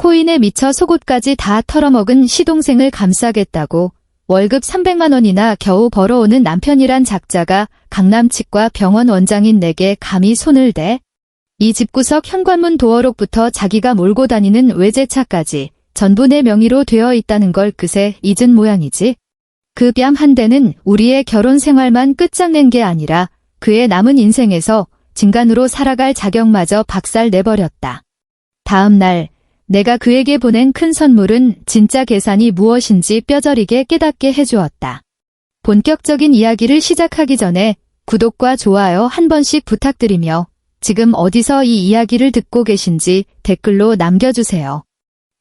코인에 미쳐 속옷까지 다 털어먹은 시동생을 감싸겠다고 월급 300만 원이나 겨우 벌어오는 남편이란 작자가 강남 치과 병원 원장인 내게 감히 손을 대? 이 집구석 현관문 도어록부터 자기가 몰고 다니는 외제차까지 전부 내 명의로 되어 있다는 걸 그새 잊은 모양이지. 그 뺨 한 대는 우리의 결혼 생활만 끝장낸 게 아니라 그의 남은 인생에서 진간으로 살아갈 자격마저 박살내버렸다. 다음 날 내가 그에게 보낸 큰 선물은 진짜 계산이 무엇인지 뼈저리게 깨닫게 해주었다. 본격적인 이야기를 시작하기 전에 구독과 좋아요 한 번씩 부탁드리며 지금 어디서 이 이야기를 듣고 계신지 댓글로 남겨주세요.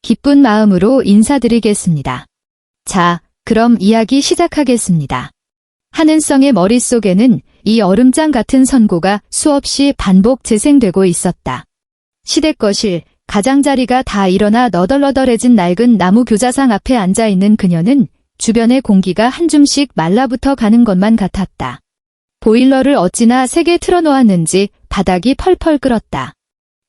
기쁜 마음으로 인사드리겠습니다. 자, 그럼 이야기 시작하겠습니다. 한은성의 머릿속에는 이 얼음장 같은 선고가 수없이 반복 재생되고 있었다. 시댁거실, 가장자리가 다 일어나 너덜너덜해진 낡은 나무 교자상 앞에 앉아있는 그녀는 주변의 공기가 한 줌씩 말라붙어 가는 것만 같았다. 보일러를 어찌나 세게 틀어놓았는지 바닥이 펄펄 끓었다.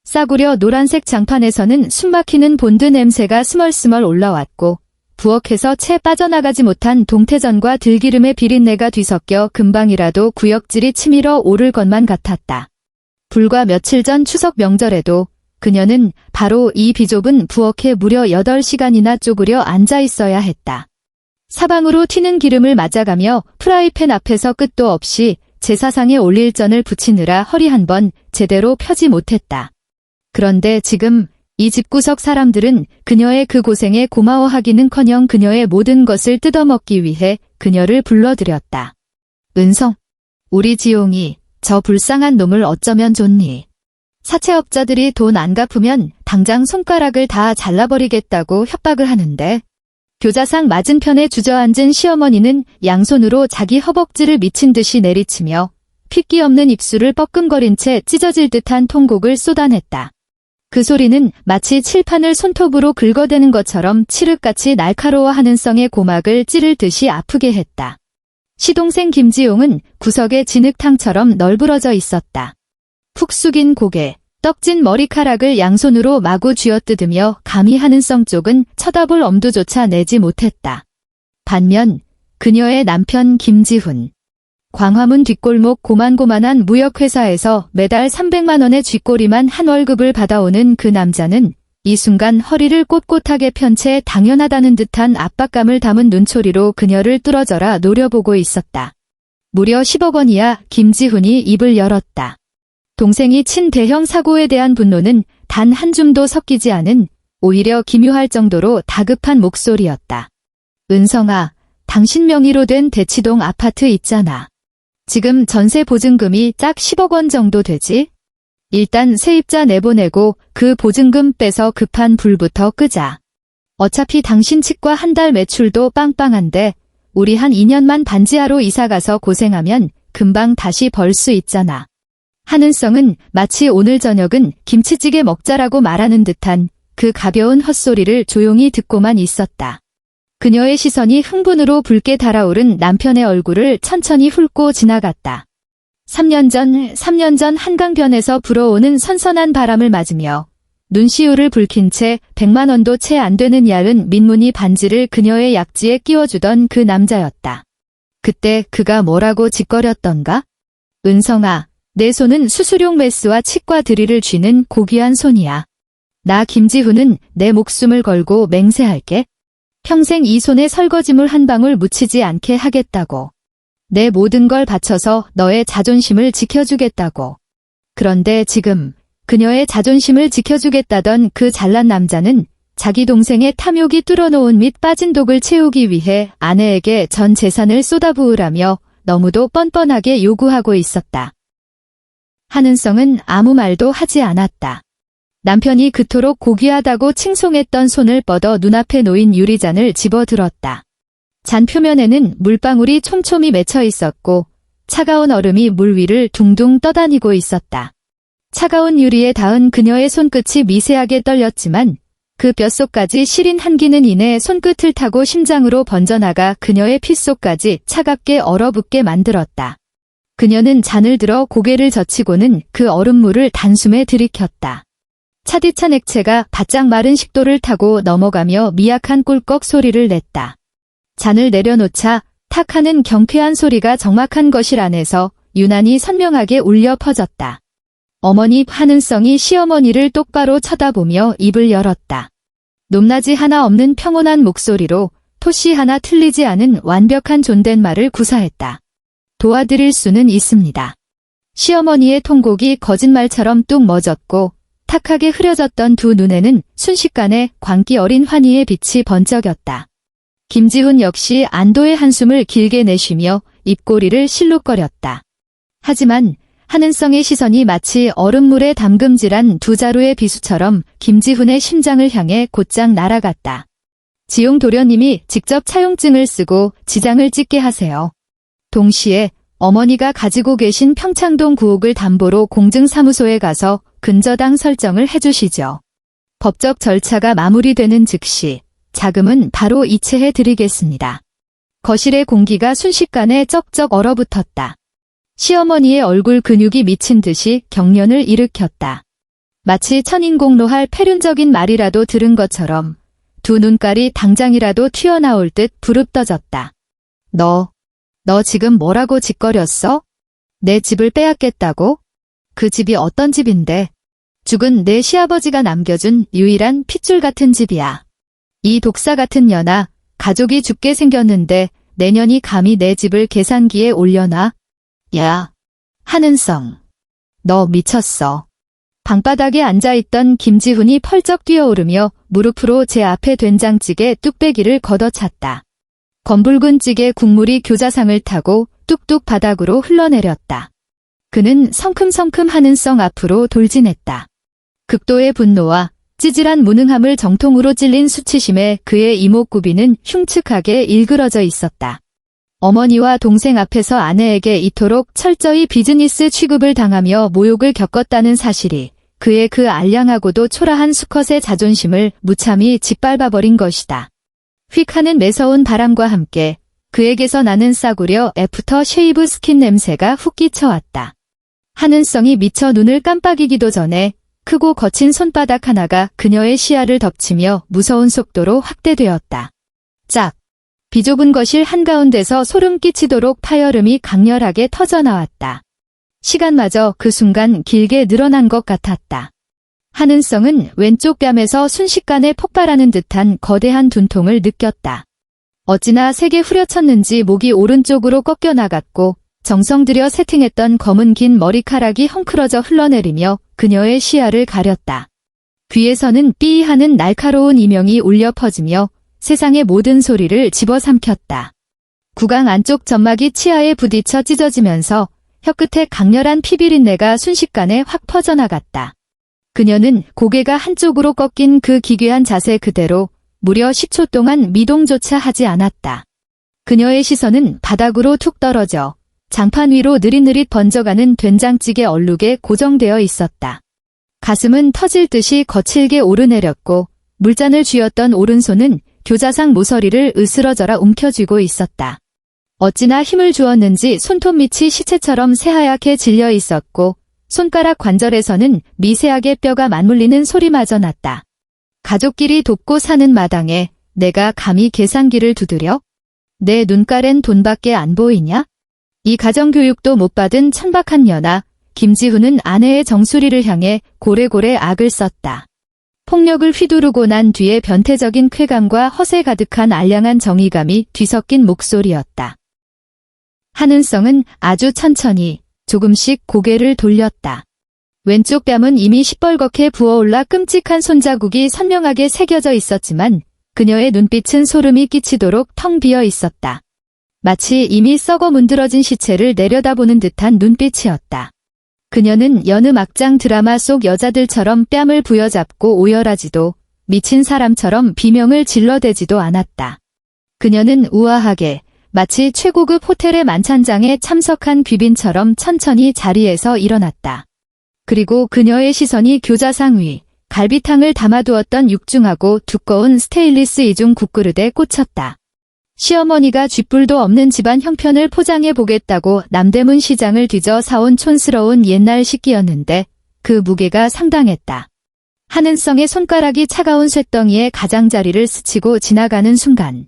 싸구려 노란색 장판에서는 숨막히는 본드 냄새가 스멀스멀 올라왔고 부엌에서 채 빠져나가지 못한 동태전과 들기름의 비린내가 뒤섞여 금방이라도 구역질이 치밀어 오를 것만 같았다. 불과 며칠 전 추석 명절에도 그녀는 바로 이 비좁은 부엌에 무려 8시간이나 쪼그려 앉아 있어야 했다. 사방으로 튀는 기름을 맞아가며 프라이팬 앞에서 끝도 없이 제사상에 올릴 전을 부치느라 허리 한 번 제대로 펴지 못했다. 그런데 지금 이 집구석 사람들은 그녀의 그 고생에 고마워하기는커녕 그녀의 모든 것을 뜯어먹기 위해 그녀를 불러들였다. 은성, 우리 지용이 저 불쌍한 놈을 어쩌면 좋니? 사채업자들이 돈 안 갚으면 당장 손가락을 다 잘라버리겠다고 협박을 하는데 교자상 맞은편에 주저앉은 시어머니는 양손으로 자기 허벅지를 미친 듯이 내리치며 핏기 없는 입술을 뻐끔거린 채 찢어질 듯한 통곡을 쏟아냈다. 그 소리는 마치 칠판을 손톱으로 긁어대는 것처럼 칠흑같이 날카로워하는 성의 고막을 찌를 듯이 아프게 했다. 시동생 김지용은 구석에 진흙탕처럼 널브러져 있었다. 푹 숙인 고개, 떡진 머리카락을 양손으로 마구 쥐어뜯으며 감히 한은성 쪽은 쳐다볼 엄두조차 내지 못했다. 반면 그녀의 남편 김지훈. 광화문 뒷골목 고만고만한 무역회사에서 매달 300만 원의 쥐꼬리만 한 월급을 받아오는 그 남자는 이 순간 허리를 꼿꼿하게 편 채 당연하다는 듯한 압박감을 담은 눈초리로 그녀를 뚫어져라 노려보고 있었다. 무려 10억 원이야. 김지훈이 입을 열었다. 동생이 친 대형 사고에 대한 분노는 단 한 줌도 섞이지 않은 오히려 기묘할 정도로 다급한 목소리였다. 은성아, 당신 명의로 된 대치동 아파트 있잖아. 지금 전세 보증금이 짝 10억 원 정도 되지? 일단 세입자 내보내고 그 보증금 빼서 급한 불부터 끄자. 어차피 당신 치과 한 달 매출도 빵빵한데 우리 한 2년만 반지하로 이사가서 고생하면 금방 다시 벌 수 있잖아. 한은성은 마치 오늘 저녁은 김치찌개 먹자라고 말하는 듯한 그 가벼운 헛소리를 조용히 듣고만 있었다. 그녀의 시선이 흥분으로 붉게 달아오른 남편의 얼굴을 천천히 훑고 지나갔다. 3년 전 한강변에서 불어오는 선선한 바람을 맞으며 눈시울을 붉힌 채 100만 원도 채 안 되는 얇은 민무늬 반지를 그녀의 약지에 끼워주던 그 남자였다. 그때 그가 뭐라고 짓거렸던가? 은성아, 내 손은 수수료 메스와 치과 드릴을 쥐는 고귀한 손이야. 나 김지훈은 내 목숨을 걸고 맹세할게. 평생 이 손에 설거지물 한 방울 묻히지 않게 하겠다고. 내 모든 걸 바쳐서 너의 자존심을 지켜주겠다고. 그런데 지금 그녀의 자존심을 지켜주겠다던 그 잘난 남자는 자기 동생의 탐욕이 뚫어놓은 및 빠진 독을 채우기 위해 아내에게 전 재산을 쏟아부으라며 너무도 뻔뻔하게 요구하고 있었다. 한은성은 아무 말도 하지 않았다. 남편이 그토록 고귀하다고 칭송했던 손을 뻗어 눈앞에 놓인 유리잔을 집어들었다. 잔 표면에는 물방울이 촘촘히 맺혀 있었고 차가운 얼음이 물 위를 둥둥 떠다니고 있었다. 차가운 유리에 닿은 그녀의 손끝이 미세하게 떨렸지만 그 뼛속까지 시린 한기는 이내 손끝을 타고 심장으로 번져나가 그녀의 핏속까지 차갑게 얼어붙게 만들었다. 그녀는 잔을 들어 고개를 젖히고는 그 얼음물을 단숨에 들이켰다. 차디찬 액체가 바짝 마른 식도를 타고 넘어가며 미약한 꿀꺽 소리를 냈다. 잔을 내려놓자 탁 하는 경쾌한 소리가 적막한 거실 안에서 유난히 선명하게 울려 퍼졌다. 어머니 한은성이 시어머니를 똑바로 쳐다보며 입을 열었다. 높낮이 하나 없는 평온한 목소리로 토시 하나 틀리지 않은 완벽한 존댓말을 구사했다. 도와드릴 수는 있습니다. 시어머니의 통곡이 거짓말처럼 뚝 멎었고 탁하게 흐려졌던 두 눈에는 순식간에 광기 어린 환희의 빛이 번쩍였다. 김지훈 역시 안도의 한숨을 길게 내쉬며 입꼬리를 실룩거렸다. 하지만 한은성의 시선이 마치 얼음물에 담금질한 두 자루의 비수처럼 김지훈의 심장을 향해 곧장 날아갔다. 지용 도련님이 직접 차용증을 쓰고 지장을 찍게 하세요. 동시에 어머니가 가지고 계신 평창동 9억을 담보로 공증사무소에 가서 근저당 설정을 해주시죠. 법적 절차가 마무리되는 즉시 자금은 바로 이체해 드리겠습니다. 거실의 공기가 순식간에 쩍쩍 얼어붙었다. 시어머니의 얼굴 근육이 미친 듯이 경련을 일으켰다. 마치 천인공노할 패륜적인 말이라도 들은 것처럼 두 눈깔이 당장이라도 튀어나올 듯 부릅떠졌다. 너 지금 뭐라고 짓거렸어? 내 집을 빼앗겠다고? 그 집이 어떤 집인데? 죽은 내 시아버지가 남겨준 유일한 핏줄 같은 집이야. 이 독사 같은 년아, 가족이 죽게 생겼는데 내년이 감히 내 집을 계산기에 올려놔? 야, 한은성. 너 미쳤어. 방바닥에 앉아있던 김지훈이 펄쩍 뛰어오르며 무릎으로 제 앞에 된장찌개 뚝배기를 걷어찼다. 검붉은 찌개 국물이 교자상을 타고 뚝뚝 바닥으로 흘러내렸다. 그는 성큼성큼 한은성 앞으로 돌진했다. 극도의 분노와 찌질한 무능함을 정통으로 찔린 수치심에 그의 이목구비는 흉측하게 일그러져 있었다. 어머니와 동생 앞에서 아내에게 이토록 철저히 비즈니스 취급을 당하며 모욕을 겪었다는 사실이 그의 그 알량하고도 초라한 수컷의 자존심을 무참히 짓밟아버린 것이다. 휙 하는 매서운 바람과 함께 그에게서 나는 싸구려 애프터 쉐이브 스킨 냄새가 훅 끼쳐왔다. 한은성이 미쳐 눈을 깜빡이기도 전에 크고 거친 손바닥 하나가 그녀의 시야를 덮치며 무서운 속도로 확대되었다. 짝! 비좁은 거실 한가운데서 소름 끼치도록 파열음이 강렬하게 터져나왔다. 시간마저 그 순간 길게 늘어난 것 같았다. 한은성은 왼쪽 뺨에서 순식간에 폭발하는 듯한 거대한 분통을 느꼈다. 어찌나 세게 후려쳤는지 목이 오른쪽으로 꺾여 나갔고 정성 들여 세팅했던 검은 긴 머리카락이 헝클어져 흘러내리며 그녀의 시야를 가렸다. 귀에서는 삐 하는 날카로운 이명이 울려 퍼지며 세상의 모든 소리를 집어삼켰다. 구강 안쪽 점막이 치아에 부딪혀 찢어지면서 혀끝에 강렬한 피비린내가 순식간에 확 퍼져나갔다. 그녀는 고개가 한쪽으로 꺾인 그 기괴한 자세 그대로 무려 10초 동안 미동조차 하지 않았다. 그녀의 시선은 바닥으로 툭 떨어져 장판 위로 느릿느릿 번져가는 된장찌개 얼룩에 고정되어 있었다. 가슴은 터질 듯이 거칠게 오르내렸고 물잔을 쥐었던 오른손은 교자상 모서리를 으스러져라 움켜쥐고 있었다. 어찌나 힘을 주었는지 손톱 밑이 시체처럼 새하얗게 질려 있었고 손가락 관절에서는 미세하게 뼈가 맞물리는 소리마저 났다. 가족끼리 돕고 사는 마당에 내가 감히 계산기를 두드려? 내 눈깔엔 돈밖에 안 보이냐? 이 가정교육도 못 받은 천박한 년아, 김지훈은 아내의 정수리를 향해 고래고래 악을 썼다. 폭력을 휘두르고 난 뒤에 변태적인 쾌감과 허세 가득한 알량한 정의감이 뒤섞인 목소리였다. 한은성은 아주 천천히 조금씩 고개를 돌렸다. 왼쪽 뺨은 이미 시뻘겋게 부어올라 끔찍한 손자국이 선명하게 새겨져 있었지만 그녀의 눈빛은 소름이 끼치도록 텅 비어 있었다. 마치 이미 썩어 문드러진 시체를 내려다보는 듯한 눈빛이었다. 그녀는 여느 막장 드라마 속 여자들처럼 뺨을 부여잡고 오열하지도 미친 사람처럼 비명을 질러대지도 않았다. 그녀는 우아하게 마치 최고급 호텔의 만찬장에 참석한 귀빈처럼 천천히 자리에서 일어났다. 그리고 그녀의 시선이 교자상 위, 갈비탕을 담아두었던 육중하고 두꺼운 스테인리스 이중 국그릇에 꽂혔다. 시어머니가 쥐뿔도 없는 집안 형편을 포장해 보겠다고 남대문 시장을 뒤져 사온 촌스러운 옛날 식기였는데 그 무게가 상당했다. 한은성의 손가락이 차가운 쇳덩이에 가장자리를 스치고 지나가는 순간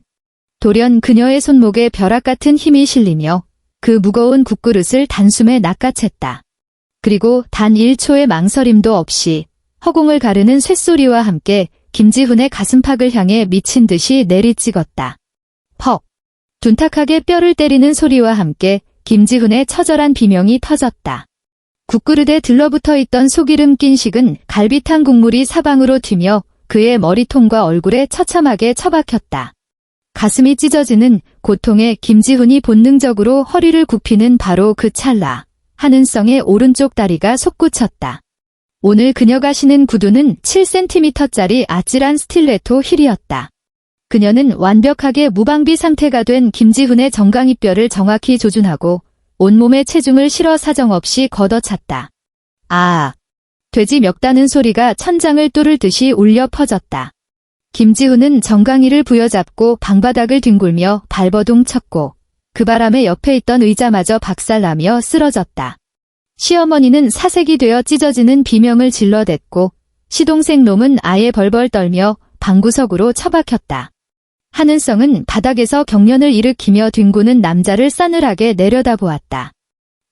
돌연 그녀의 손목에 벼락 같은 힘이 실리며 그 무거운 국그릇을 단숨에 낚아챘다. 그리고 단 1초의 망설임도 없이 허공을 가르는 쇳소리와 함께 김지훈의 가슴팍을 향해 미친 듯이 내리찍었다. 퍽! 둔탁하게 뼈를 때리는 소리와 함께 김지훈의 처절한 비명이 터졌다. 국그릇에 들러붙어 있던 소기름 낀 식은 갈비탕 국물이 사방으로 튀며 그의 머리통과 얼굴에 처참하게 처박혔다. 가슴이 찢어지는 고통에 김지훈이 본능적으로 허리를 굽히는 바로 그 찰나 한은성의 오른쪽 다리가 솟구쳤다. 오늘 그녀가 신은 구두는 7cm짜리 아찔한 스틸레토 힐이었다. 그녀는 완벽하게 무방비 상태가 된 김지훈의 정강이뼈를 정확히 조준하고 온몸에 체중을 실어 사정없이 걷어찼다. 아! 돼지 멱다는 소리가 천장을 뚫을 듯이 울려 퍼졌다. 김지훈은 정강이를 부여잡고 방바닥을 뒹굴며 발버둥 쳤고 그 바람에 옆에 있던 의자마저 박살나며 쓰러졌다. 시어머니는 사색이 되어 찢어지는 비명을 질러댔고 시동생 놈은 아예 벌벌 떨며 방구석으로 처박혔다. 한은성은 바닥에서 경련을 일으키며 뒹구는 남자를 싸늘하게 내려다보았다.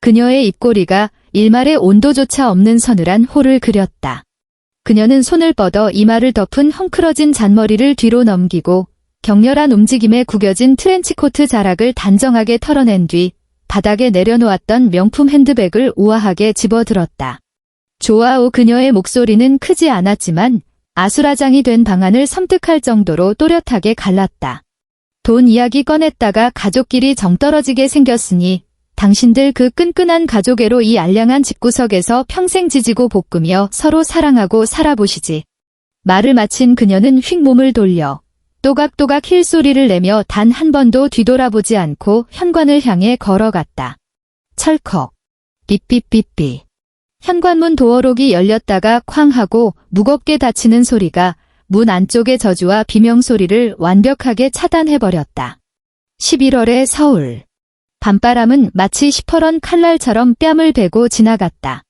그녀의 입꼬리가 일말의 온도조차 없는 서늘한 호를 그렸다. 그녀는 손을 뻗어 이마를 덮은 헝클어진 잔머리를 뒤로 넘기고 격렬한 움직임에 구겨진 트렌치코트 자락을 단정하게 털어낸 뒤 바닥에 내려놓았던 명품 핸드백을 우아하게 집어들었다. 좋아오. 그녀의 목소리는 크지 않았지만 아수라장이 된 방안을 섬뜩할 정도로 또렷하게 갈랐다. 돈 이야기 꺼냈다가 가족끼리 정떨어지게 생겼으니 당신들 그 끈끈한 가족애로 이 알량한 집구석에서 평생 지지고 볶으며 서로 사랑하고 살아보시지. 말을 마친 그녀는 휙 몸을 돌려 또각또각 힐 소리를 내며 단 한 번도 뒤돌아보지 않고 현관을 향해 걸어갔다. 철컥. 삐삐삐삐. 현관문 도어록이 열렸다가 쾅 하고 무겁게 닫히는 소리가 문 안쪽의 저주와 비명 소리를 완벽하게 차단해버렸다. 11월의 서울. 밤바람은 마치 시퍼런 칼날처럼 뺨을 베고 지나갔다.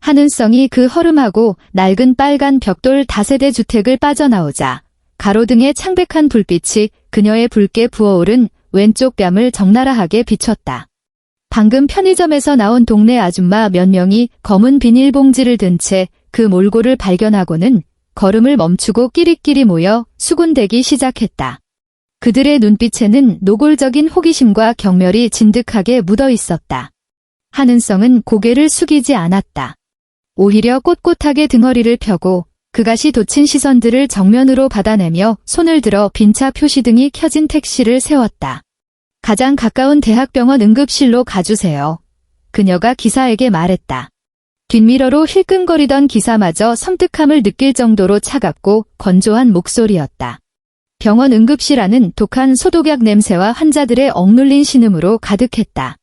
한은성이 그 허름하고 낡은 빨간 벽돌 다세대 주택을 빠져나오자 가로등의 창백한 불빛이 그녀의 붉게 부어오른 왼쪽 뺨을 적나라하게 비췄다. 방금 편의점에서 나온 동네 아줌마 몇 명이 검은 비닐봉지를 든 채 그 몰골을 발견하고는 걸음을 멈추고 끼리끼리 모여 수군대기 시작했다. 그들의 눈빛에는 노골적인 호기심과 경멸이 진득하게 묻어 있었다. 한은성은 고개를 숙이지 않았다. 오히려 꼿꼿하게 등허리를 펴고 그것이 돋친 시선들을 정면으로 받아내며 손을 들어 빈차 표시등이 켜진 택시를 세웠다. 가장 가까운 대학병원 응급실로 가주세요. 그녀가 기사에게 말했다. 뒷미러로 힐끔거리던 기사마저 섬뜩함을 느낄 정도로 차갑고 건조한 목소리였다. 병원 응급실 안은 독한 소독약 냄새와 환자들의 억눌린 신음으로 가득했다.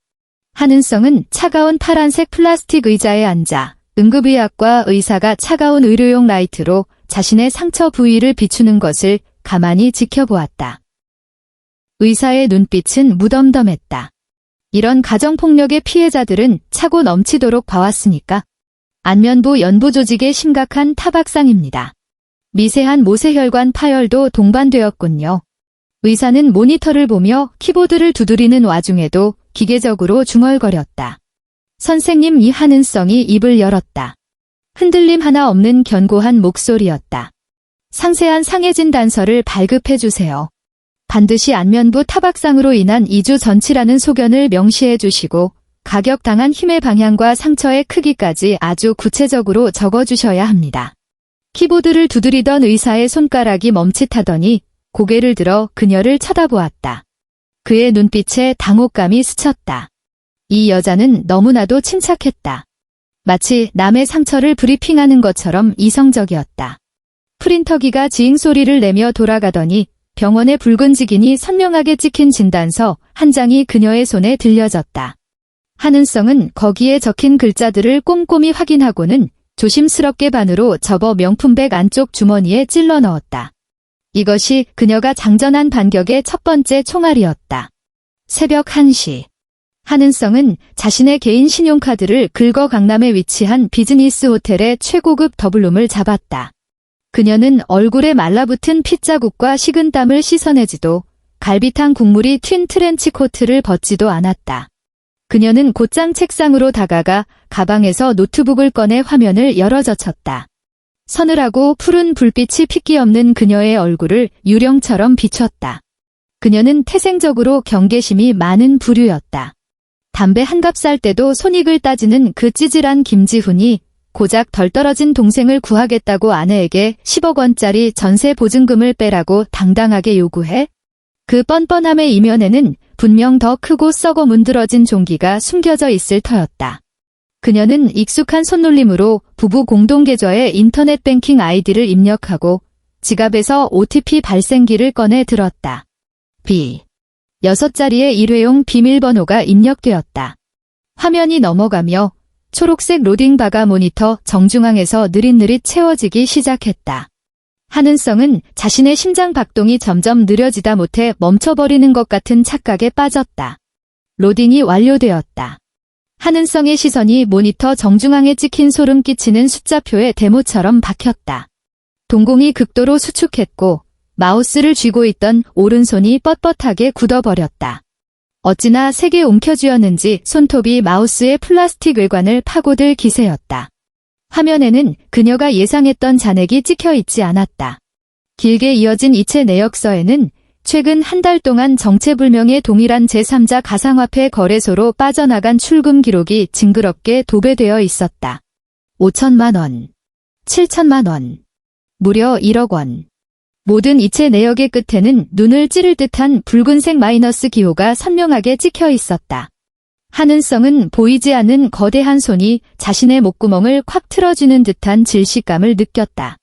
한은성은 차가운 파란색 플라스틱 의자에 앉아 응급의학과 의사가 차가운 의료용 라이트로 자신의 상처 부위를 비추는 것을 가만히 지켜보았다. 의사의 눈빛은 무덤덤했다. 이런 가정폭력의 피해자들은 차고 넘치도록 봐왔으니까. 안면부 연부 조직의 심각한 타박상입니다. 미세한 모세혈관 파열도 동반되었군요. 의사는 모니터를 보며 키보드를 두드리는 와중에도 기계적으로 중얼거렸다. 선생님. 이 한은성이 입을 열었다. 흔들림 하나 없는 견고한 목소리였다. 상세한 상해진 단서를 발급해주세요. 반드시 안면부 타박상으로 인한 2주 전치라는 소견을 명시해 주시고 가격당한 힘의 방향과 상처의 크기까지 아주 구체적으로 적어주셔야 합니다. 키보드를 두드리던 의사의 손가락이 멈칫하더니 고개를 들어 그녀를 쳐다보았다. 그의 눈빛에 당혹감이 스쳤다. 이 여자는 너무나도 침착했다. 마치 남의 상처를 브리핑하는 것처럼 이성적이었다. 프린터기가 지잉 소리를 내며 돌아가더니 병원의 붉은 직인이 선명하게 찍힌 진단서 한 장이 그녀의 손에 들려졌다. 한은성은 거기에 적힌 글자들을 꼼꼼히 확인하고는 조심스럽게 반으로 접어 명품백 안쪽 주머니에 찔러 넣었다. 이것이 그녀가 장전한 반격의 첫 번째 총알이었다. 새벽 1시. 한은성은 자신의 개인 신용카드를 긁어 강남에 위치한 비즈니스 호텔의 최고급 더블룸을 잡았다. 그녀는 얼굴에 말라붙은 핏자국과 식은땀을 씻어내지도 갈비탕 국물이 튄 트렌치 코트를 벗지도 않았다. 그녀는 곧장 책상으로 다가가 가방에서 노트북을 꺼내 화면을 열어젖혔다. 서늘하고 푸른 불빛이 핏기 없는 그녀의 얼굴을 유령처럼 비췄다. 그녀는 태생적으로 경계심이 많은 부류였다. 담배 한 갑 살 때도 손익을 따지는 그 찌질한 김지훈이 고작 덜 떨어진 동생을 구하겠다고 아내에게 10억 원짜리 전세 보증금을 빼라고 당당하게 요구해? 그 뻔뻔함의 이면에는 분명 더 크고 썩어 문드러진 종기가 숨겨져 있을 터였다. 그녀는 익숙한 손놀림으로 부부 공동계좌에 인터넷 뱅킹 아이디를 입력하고 지갑에서 OTP 발생기를 꺼내 들었다. 6자리의 일회용 비밀번호가 입력되었다. 화면이 넘어가며 초록색 로딩바가 모니터 정중앙에서 느릿느릿 채워지기 시작했다. 한은성은 자신의 심장 박동이 점점 느려지다 못해 멈춰버리는 것 같은 착각에 빠졌다. 로딩이 완료되었다. 한은성의 시선이 모니터 정중앙에 찍힌 소름 끼치는 숫자표의 데모처럼 박혔다. 동공이 극도로 수축했고 마우스를 쥐고 있던 오른손이 뻣뻣하게 굳어버렸다. 어찌나 세게 움켜쥐었는지 손톱이 마우스의 플라스틱 외관을 파고들 기세였다. 화면에는 그녀가 예상했던 잔액이 찍혀 있지 않았다. 길게 이어진 이체 내역서에는 최근 한 달 동안 정체불명의 동일한 제3자 가상화폐 거래소로 빠져나간 출금 기록이 징그럽게 도배되어 있었다. 5천만 원, 7천만 원, 무려 1억 원. 모든 이체 내역의 끝에는 눈을 찌를 듯한 붉은색 마이너스 기호가 선명하게 찍혀 있었다. 한은성은 보이지 않는 거대한 손이 자신의 목구멍을 콱 틀어주는 듯한 질식감을 느꼈다.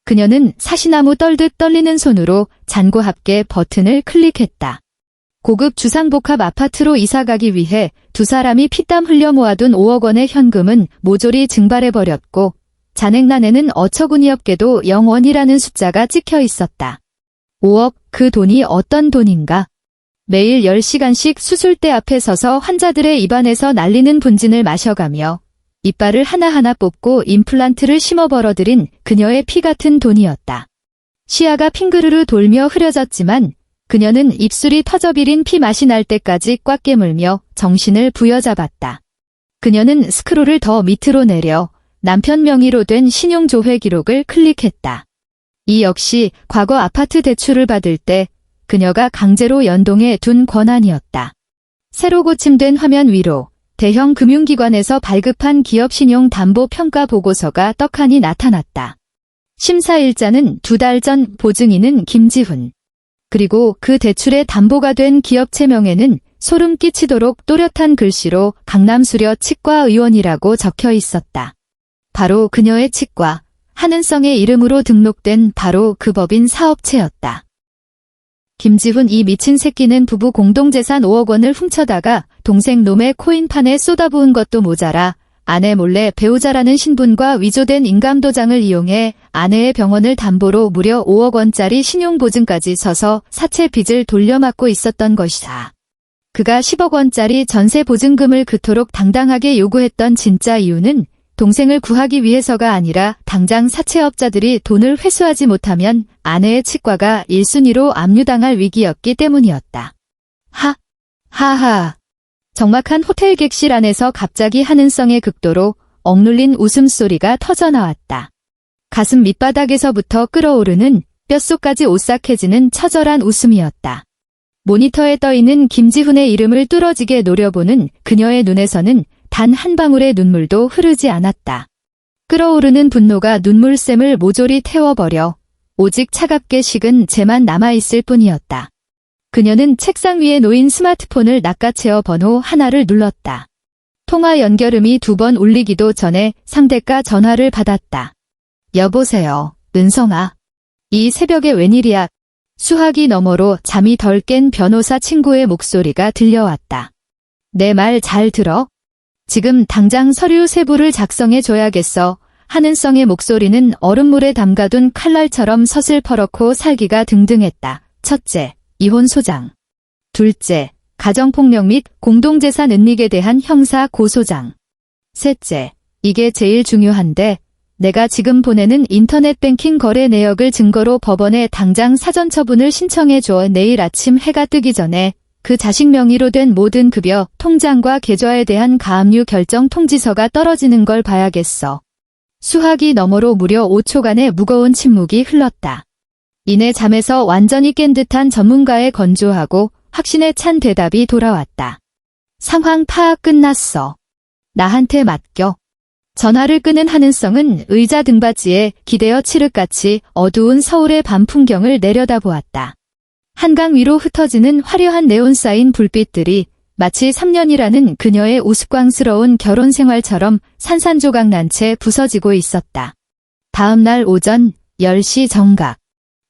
그녀는 사시나무 떨듯 떨리는 손으로 잔고합게 버튼을 클릭했다. 고급 주상복합 아파트로 이사가기 위해 두 사람이 피땀 흘려 모아둔 5억 원의 현금은 모조리 증발해버렸고 잔액란에는 어처구니없게도 0원이라는 숫자가 찍혀 있었다. 5억, 그 돈이 어떤 돈인가? 매일 10시간씩 수술대 앞에 서서 환자들의 입안에서 날리는 분진을 마셔가며 이빨을 하나하나 뽑고 임플란트를 심어 벌어들인 그녀의 피 같은 돈이었다. 시야가 핑그르르 돌며 흐려졌지만 그녀는 입술이 터져 비린 피 맛이 날 때까지 꽉 깨물며 정신을 부여잡았다. 그녀는 스크롤을 더 밑으로 내려 남편 명의로 된 신용조회 기록을 클릭했다. 이 역시 과거 아파트 대출을 받을 때 그녀가 강제로 연동해 둔 권한이었다. 새로 고침된 화면 위로 대형 금융기관에서 발급한 기업신용담보평가 보고서가 떡하니 나타났다. 심사일자는 2달 전 보증인은 김지훈. 그리고 그 대출의 담보가 된 기업체 명에는 소름 끼치도록 또렷한 글씨로 강남수려 치과의원이라고 적혀 있었다. 바로 그녀의 치과, 한은성의 이름으로 등록된 바로 그 법인 사업체였다. 김지훈 이 미친 새끼는 부부 공동재산 5억 원을 훔쳐다가 동생 놈의 코인판에 쏟아부은 것도 모자라 아내 몰래 배우자라는 신분과 위조된 인감도장을 이용해 아내의 병원을 담보로 무려 5억 원짜리 신용보증까지 서서 사채 빚을 돌려막고 있었던 것이다. 그가 10억 원짜리 전세 보증금을 그토록 당당하게 요구했던 진짜 이유는 동생을 구하기 위해서가 아니라 당장 사채업자들이 돈을 회수하지 못하면 아내의 치과가 1순위로 압류당할 위기였기 때문이었다. 하하. 적막한 호텔 객실 안에서 갑자기 한은성의 극도로 억눌린 웃음소리가 터져나왔다. 가슴 밑바닥에서부터 끓어오르는 뼛속까지 오싹해지는 처절한 웃음이었다. 모니터에 떠있는 김지훈의 이름을 뚫어지게 노려보는 그녀의 눈에서는 단 한 방울의 눈물도 흐르지 않았다. 끓어오르는 분노가 눈물샘을 모조리 태워버려 오직 차갑게 식은 재만 남아있을 뿐이었다. 그녀는 책상 위에 놓인 스마트폰을 낚아채어 번호 하나를 눌렀다. 통화 연결음이 2번 울리기도 전에 상대가 전화를 받았다. 여보세요, 은성아. 이 새벽에 웬일이야? 수화기 너머로 잠이 덜 깬 변호사 친구의 목소리가 들려왔다. 내 말 잘 들어? 지금 당장 서류 세부를 작성해줘야겠어. 한은성의 목소리는 얼음물에 담가둔 칼날처럼 서슬퍼렇고 살기가 등등했다. 첫째, 이혼 소장. 둘째, 가정폭력 및 공동재산 은닉에 대한 형사 고소장. 셋째, 이게 제일 중요한데 내가 지금 보내는 인터넷 뱅킹 거래 내역을 증거로 법원에 당장 사전 처분을 신청해줘. 내일 아침 해가 뜨기 전에 그 자식 명의로 된 모든 급여, 통장과 계좌에 대한 가압류 결정 통지서가 떨어지는 걸 봐야겠어. 수화기 너머로 무려 5초간의 무거운 침묵이 흘렀다. 이내 잠에서 완전히 깬 듯한 전문가의 건조하고 확신에 찬 대답이 돌아왔다. 상황 파악 끝났어. 나한테 맡겨. 전화를 끄는 한은성은 의자 등받이에 기대어 칠흑같이 어두운 서울의 밤 풍경을 내려다보았다. 한강 위로 흩어지는 화려한 네온사인 불빛들이 마치 3년이라는 그녀의 우스꽝스러운 결혼 생활처럼 산산조각 채 부서지고 있었다. 다음 날 오전 10시 정각.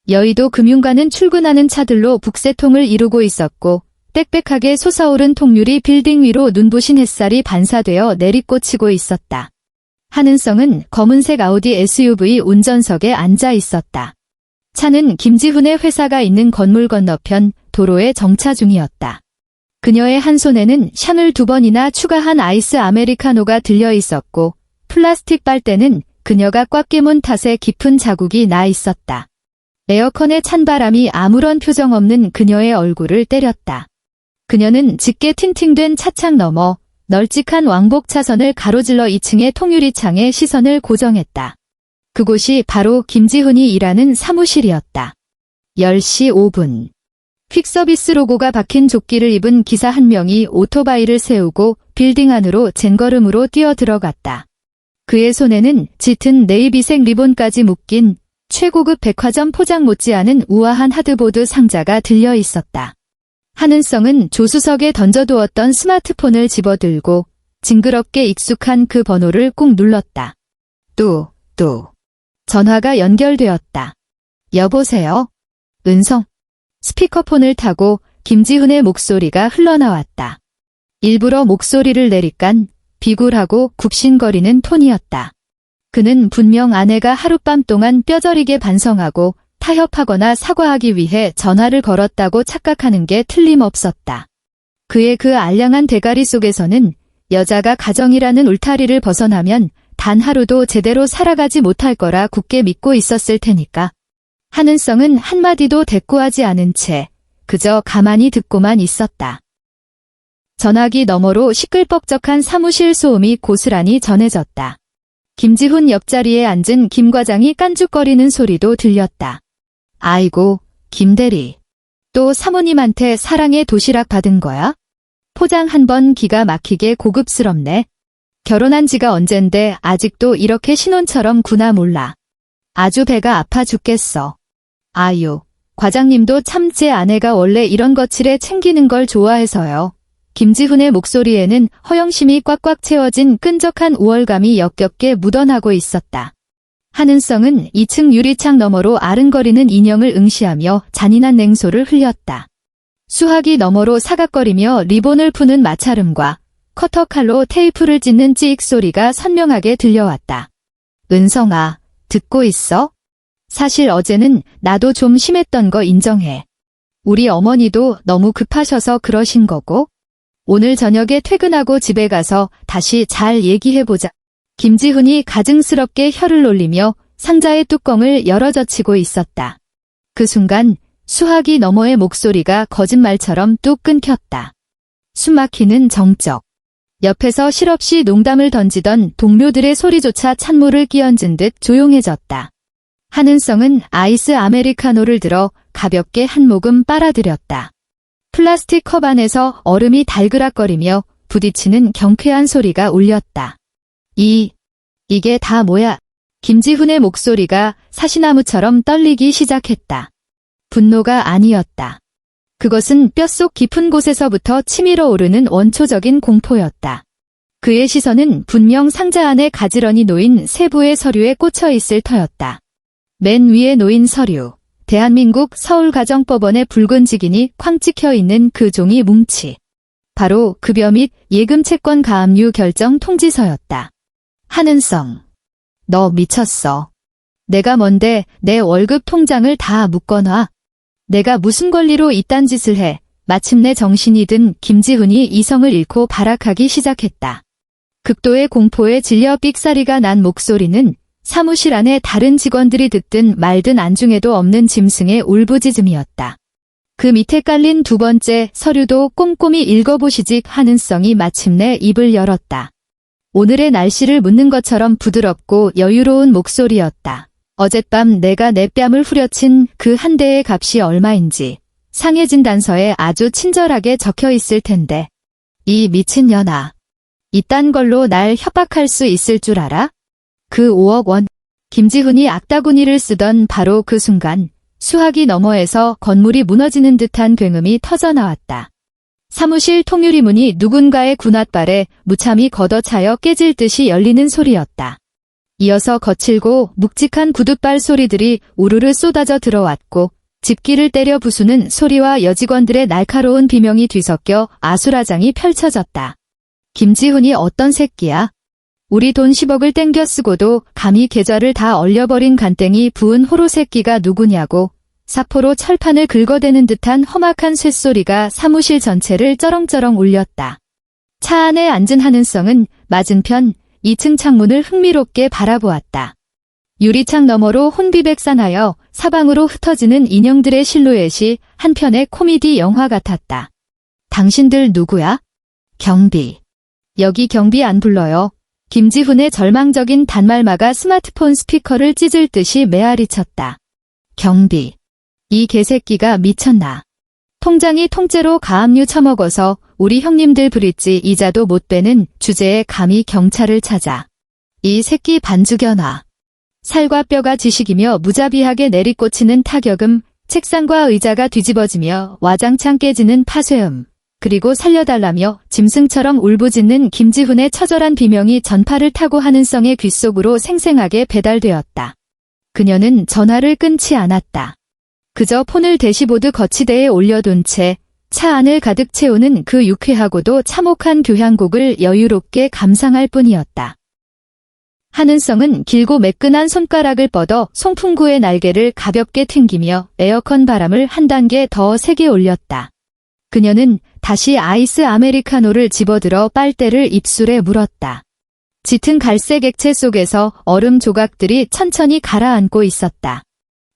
여의도 금융가는 출근하는 차들로 북새통을 이루고 있었고 빽빽하게 솟아오른 통유리 빌딩 위로 눈부신 햇살이 반사되어 내리꽂히고 있었다. 한은성은 검은색 아우디 SUV 운전석에 앉아 있었다. 차는 김지훈의 회사가 있는 건물 건너편 도로에 정차 중이었다. 그녀의 한 손에는 샷을 2번이나 추가한 아이스 아메리카노가 들려 있었고 플라스틱 빨대는 그녀가 꽉 깨문 탓에 깊은 자국이 나 있었다. 에어컨의 찬바람이 아무런 표정 없는 그녀의 얼굴을 때렸다. 그녀는 짙게 틴팅된 차창 너머 널찍한 왕복 차선을 가로질러 2층의 통유리 창에 시선을 고정했다. 그곳이 바로 김지훈이 일하는 사무실이었다. 10시 5분. 퀵서비스 로고가 박힌 조끼를 입은 기사 한 명이 오토바이를 세우고 빌딩 안으로 젠걸음으로 뛰어 들어갔다. 그의 손에는 짙은 네이비색 리본까지 묶인 최고급 백화점 포장 못지않은 우아한 하드보드 상자가 들려 있었다. 한은성은 조수석에 던져두었던 스마트폰을 집어들고 징그럽게 익숙한 그 번호를 꾹 눌렀다. 또. 전화가 연결되었다. 여보세요? 은성. 스피커폰을 타고 김지훈의 목소리가 흘러나왔다. 일부러 목소리를 내리깐 비굴하고 굽신거리는 톤이었다. 그는 분명 아내가 하룻밤 동안 뼈저리게 반성하고 타협하거나 사과하기 위해 전화를 걸었다고 착각하는 게 틀림없었다. 그의 그 알량한 대가리 속에서는 여자가 가정이라는 울타리를 벗어나면 단 하루도 제대로 살아가지 못할 거라 굳게 믿고 있었을 테니까. 한은성은 한마디도 대꾸하지 않은 채 그저 가만히 듣고만 있었다. 전화기 너머로 시끌벅적한 사무실 소음이 고스란히 전해졌다. 김지훈 옆자리에 앉은 김 과장이 깐죽거리는 소리도 들렸다. 아이고, 김대리. 또 사모님한테 사랑의 도시락 받은 거야? 포장 한 번 기가 막히게 고급스럽네. 결혼한 지가 언젠데 아직도 이렇게 신혼처럼 구나 몰라. 아주 배가 아파 죽겠어. 아유, 과장님도 참 제 아내가 원래 이런 거칠에 챙기는 걸 좋아해서요. 김지훈의 목소리에는 허영심이 꽉꽉 채워진 끈적한 우월감이 역겹게 묻어나고 있었다. 한은성은 2층 유리창 너머로 아른거리는 인형을 응시하며 잔인한 냉소를 흘렸다. 수화기 너머로 사각거리며 리본을 푸는 마찰음과 커터칼로 테이프를 찢는 찌익 소리가 선명하게 들려왔다. 은성아, 듣고 있어? 사실 어제는 나도 좀 심했던 거 인정해. 우리 어머니도 너무 급하셔서 그러신 거고. 오늘 저녁에 퇴근하고 집에 가서 다시 잘 얘기해보자. 김지훈이 가증스럽게 혀를 놀리며 상자의 뚜껑을 열어젖히고 있었다. 그 순간 수화기 너머의 목소리가 거짓말처럼 뚝 끊겼다. 숨막히는 정적. 옆에서 실없이 농담을 던지던 동료들의 소리조차 찬물을 끼얹은 듯 조용해졌다. 한은성은 아이스 아메리카노를 들어 가볍게 한 모금 빨아들였다. 플라스틱 컵 안에서 얼음이 달그락거리며 부딪히는 경쾌한 소리가 울렸다. 이게 다 뭐야? 김지훈의 목소리가 사시나무처럼 떨리기 시작했다. 분노가 아니었다. 그것은 뼛속 깊은 곳에서부터 치밀어 오르는 원초적인 공포였다. 그의 시선은 분명 상자 안에 가지런히 놓인 세부의 서류에 꽂혀 있을 터였다. 맨 위에 놓인 서류. 대한민국 서울가정법원의 붉은 직인이 쾅 찍혀 있는 그 종이 뭉치. 바로 급여 및 예금 채권 가압류 결정 통지서였다. 한은성. 너 미쳤어. 내가 뭔데 내 월급 통장을 다 묶어놔. 내가 무슨 권리로 이딴 짓을 해. 마침내 정신이 든 김지훈이 이성을 잃고 발악하기 시작했다. 극도의 공포에 질려 삑사리가 난 목소리는 사무실 안에 다른 직원들이 듣든 말든 안중에도 없는 짐승의 울부짖음이었다. 그 밑에 깔린 두 번째 서류도 꼼꼼히 읽어보시지 하는 성이 마침내 입을 열었다. 오늘의 날씨를 묻는 것처럼 부드럽고 여유로운 목소리였다. 어젯밤 내가 내 뺨을 후려친 그 한 대의 값이 얼마인지 상해진 단서에 아주 친절하게 적혀 있을 텐데. 이 미친년아. 이딴 걸로 날 협박할 수 있을 줄 알아? 그 5억 원. 김지훈이 악다구니를 쓰던 바로 그 순간 수화기 너머에서 건물이 무너지는 듯한 굉음이 터져나왔다. 사무실 통유리 문이 누군가의 군홧발에 무참히 걷어차여 깨질 듯이 열리는 소리였다. 이어서 거칠고 묵직한 구둣발 소리들이 우르르 쏟아져 들어왔고 집기를 때려 부수는 소리와 여직원들의 날카로운 비명이 뒤섞여 아수라장이 펼쳐졌다. 김지훈이 어떤 새끼야? 우리 돈 10억을 땡겨 쓰고도 감히 계좌를 다 얼려버린 간땡이 부은 호로 새끼가 누구냐고 사포로 철판을 긁어대는 듯한 험악한 쇳소리가 사무실 전체를 쩌렁쩌렁 울렸다. 차 안에 앉은 한은성은 맞은편 2층 창문을 흥미롭게 바라보았다. 유리창 너머로 혼비백산하여 사방으로 흩어지는 인형들의 실루엣이 한편의 코미디 영화 같았다. 당신들 누구야? 경비. 여기 경비 안 불러요. 김지훈의 절망적인 단말마가 스마트폰 스피커를 찢을 듯이 메아리쳤다. 경비. 이 개새끼가 미쳤나. 통장이 통째로 가압류 처먹어서 우리 형님들 브릿지 이자도 못 빼는 주제에 감히 경찰을 찾아. 이 새끼 반죽여놔. 살과 뼈가 지식이며 무자비하게 내리꽂히는 타격음, 책상과 의자가 뒤집어지며 와장창 깨지는 파쇄음, 그리고 살려달라며 짐승처럼 울부짖는 김지훈의 처절한 비명이 전파를 타고 한은성의 귓속으로 생생하게 배달되었다. 그녀는 전화를 끊지 않았다. 그저 폰을 대시보드 거치대에 올려둔 채 차 안을 가득 채우는 그 유쾌하고도 참혹한 교향곡을 여유롭게 감상할 뿐이었다. 한은성은 길고 매끈한 손가락을 뻗어 송풍구의 날개를 가볍게 튕기며 에어컨 바람을 한 단계 더 세게 올렸다. 그녀는 다시 아이스 아메리카노를 집어들어 빨대를 입술에 물었다. 짙은 갈색 액체 속에서 얼음 조각들이 천천히 가라앉고 있었다.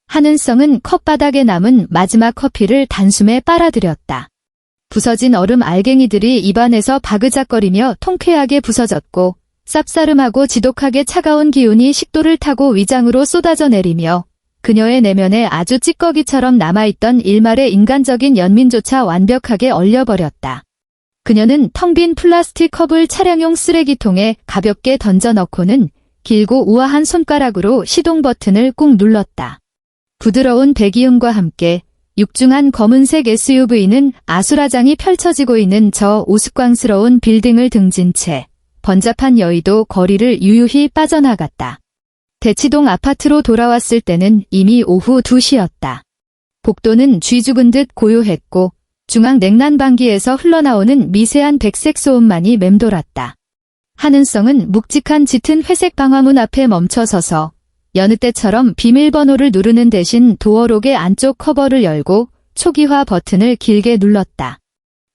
한은성은 컵바닥에 남은 마지막 커피를 단숨에 빨아들였다. 부서진 얼음 알갱이들이 입안에서 바그작거리며 통쾌하게 부서졌고 쌉싸름하고 지독하게 차가운 기운이 식도를 타고 위장으로 쏟아져 내리며 그녀의 내면에 아주 찌꺼기처럼 남아있던 일말의 인간적인 연민조차 완벽하게 얼려버렸다. 그녀는 텅 빈 플라스틱 컵을 차량용 쓰레기통에 가볍게 던져 넣고는 길고 우아한 손가락으로 시동 버튼을 꾹 눌렀다. 부드러운 배기음과 함께 육중한 검은색 SUV는 아수라장이 펼쳐지고 있는 저 우스꽝스러운 빌딩을 등진 채 번잡한 여의도 거리를 유유히 빠져나갔다. 대치동 아파트로 돌아왔을 때는 이미 오후 2시였다. 복도는 쥐 죽은 듯 고요했고 중앙 냉난방기에서 흘러나오는 미세한 백색 소음만이 맴돌았다. 한은성은 묵직한 짙은 회색 방화문 앞에 멈춰서서 여느 때처럼 비밀번호를 누르는 대신 도어록의 안쪽 커버를 열고 초기화 버튼을 길게 눌렀다.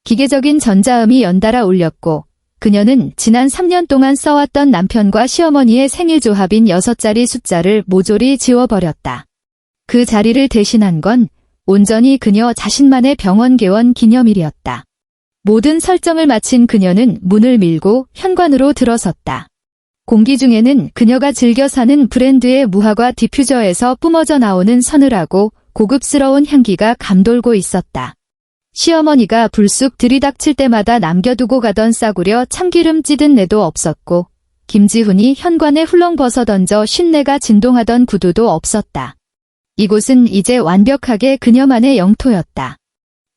기계적인 전자음이 연달아 울렸고 그녀는 지난 3년 동안 써왔던 남편과 시어머니의 생일 조합인 6자리 숫자를 모조리 지워버렸다. 그 자리를 대신한 건 온전히 그녀 자신만의 병원 개원 기념일이었다. 모든 설정을 마친 그녀는 문을 밀고 현관으로 들어섰다. 공기 중에는 그녀가 즐겨 사는 브랜드의 무화과 디퓨저에서 뿜어져 나오는 서늘하고 고급스러운 향기가 감돌고 있었다. 시어머니가 불쑥 들이닥칠 때마다 남겨두고 가던 싸구려 참기름 찌든 내도 없었고 김지훈이 현관에 훌렁 벗어던져 쉰내가 진동하던 구두도 없었다. 이곳은 이제 완벽하게 그녀만의 영토였다.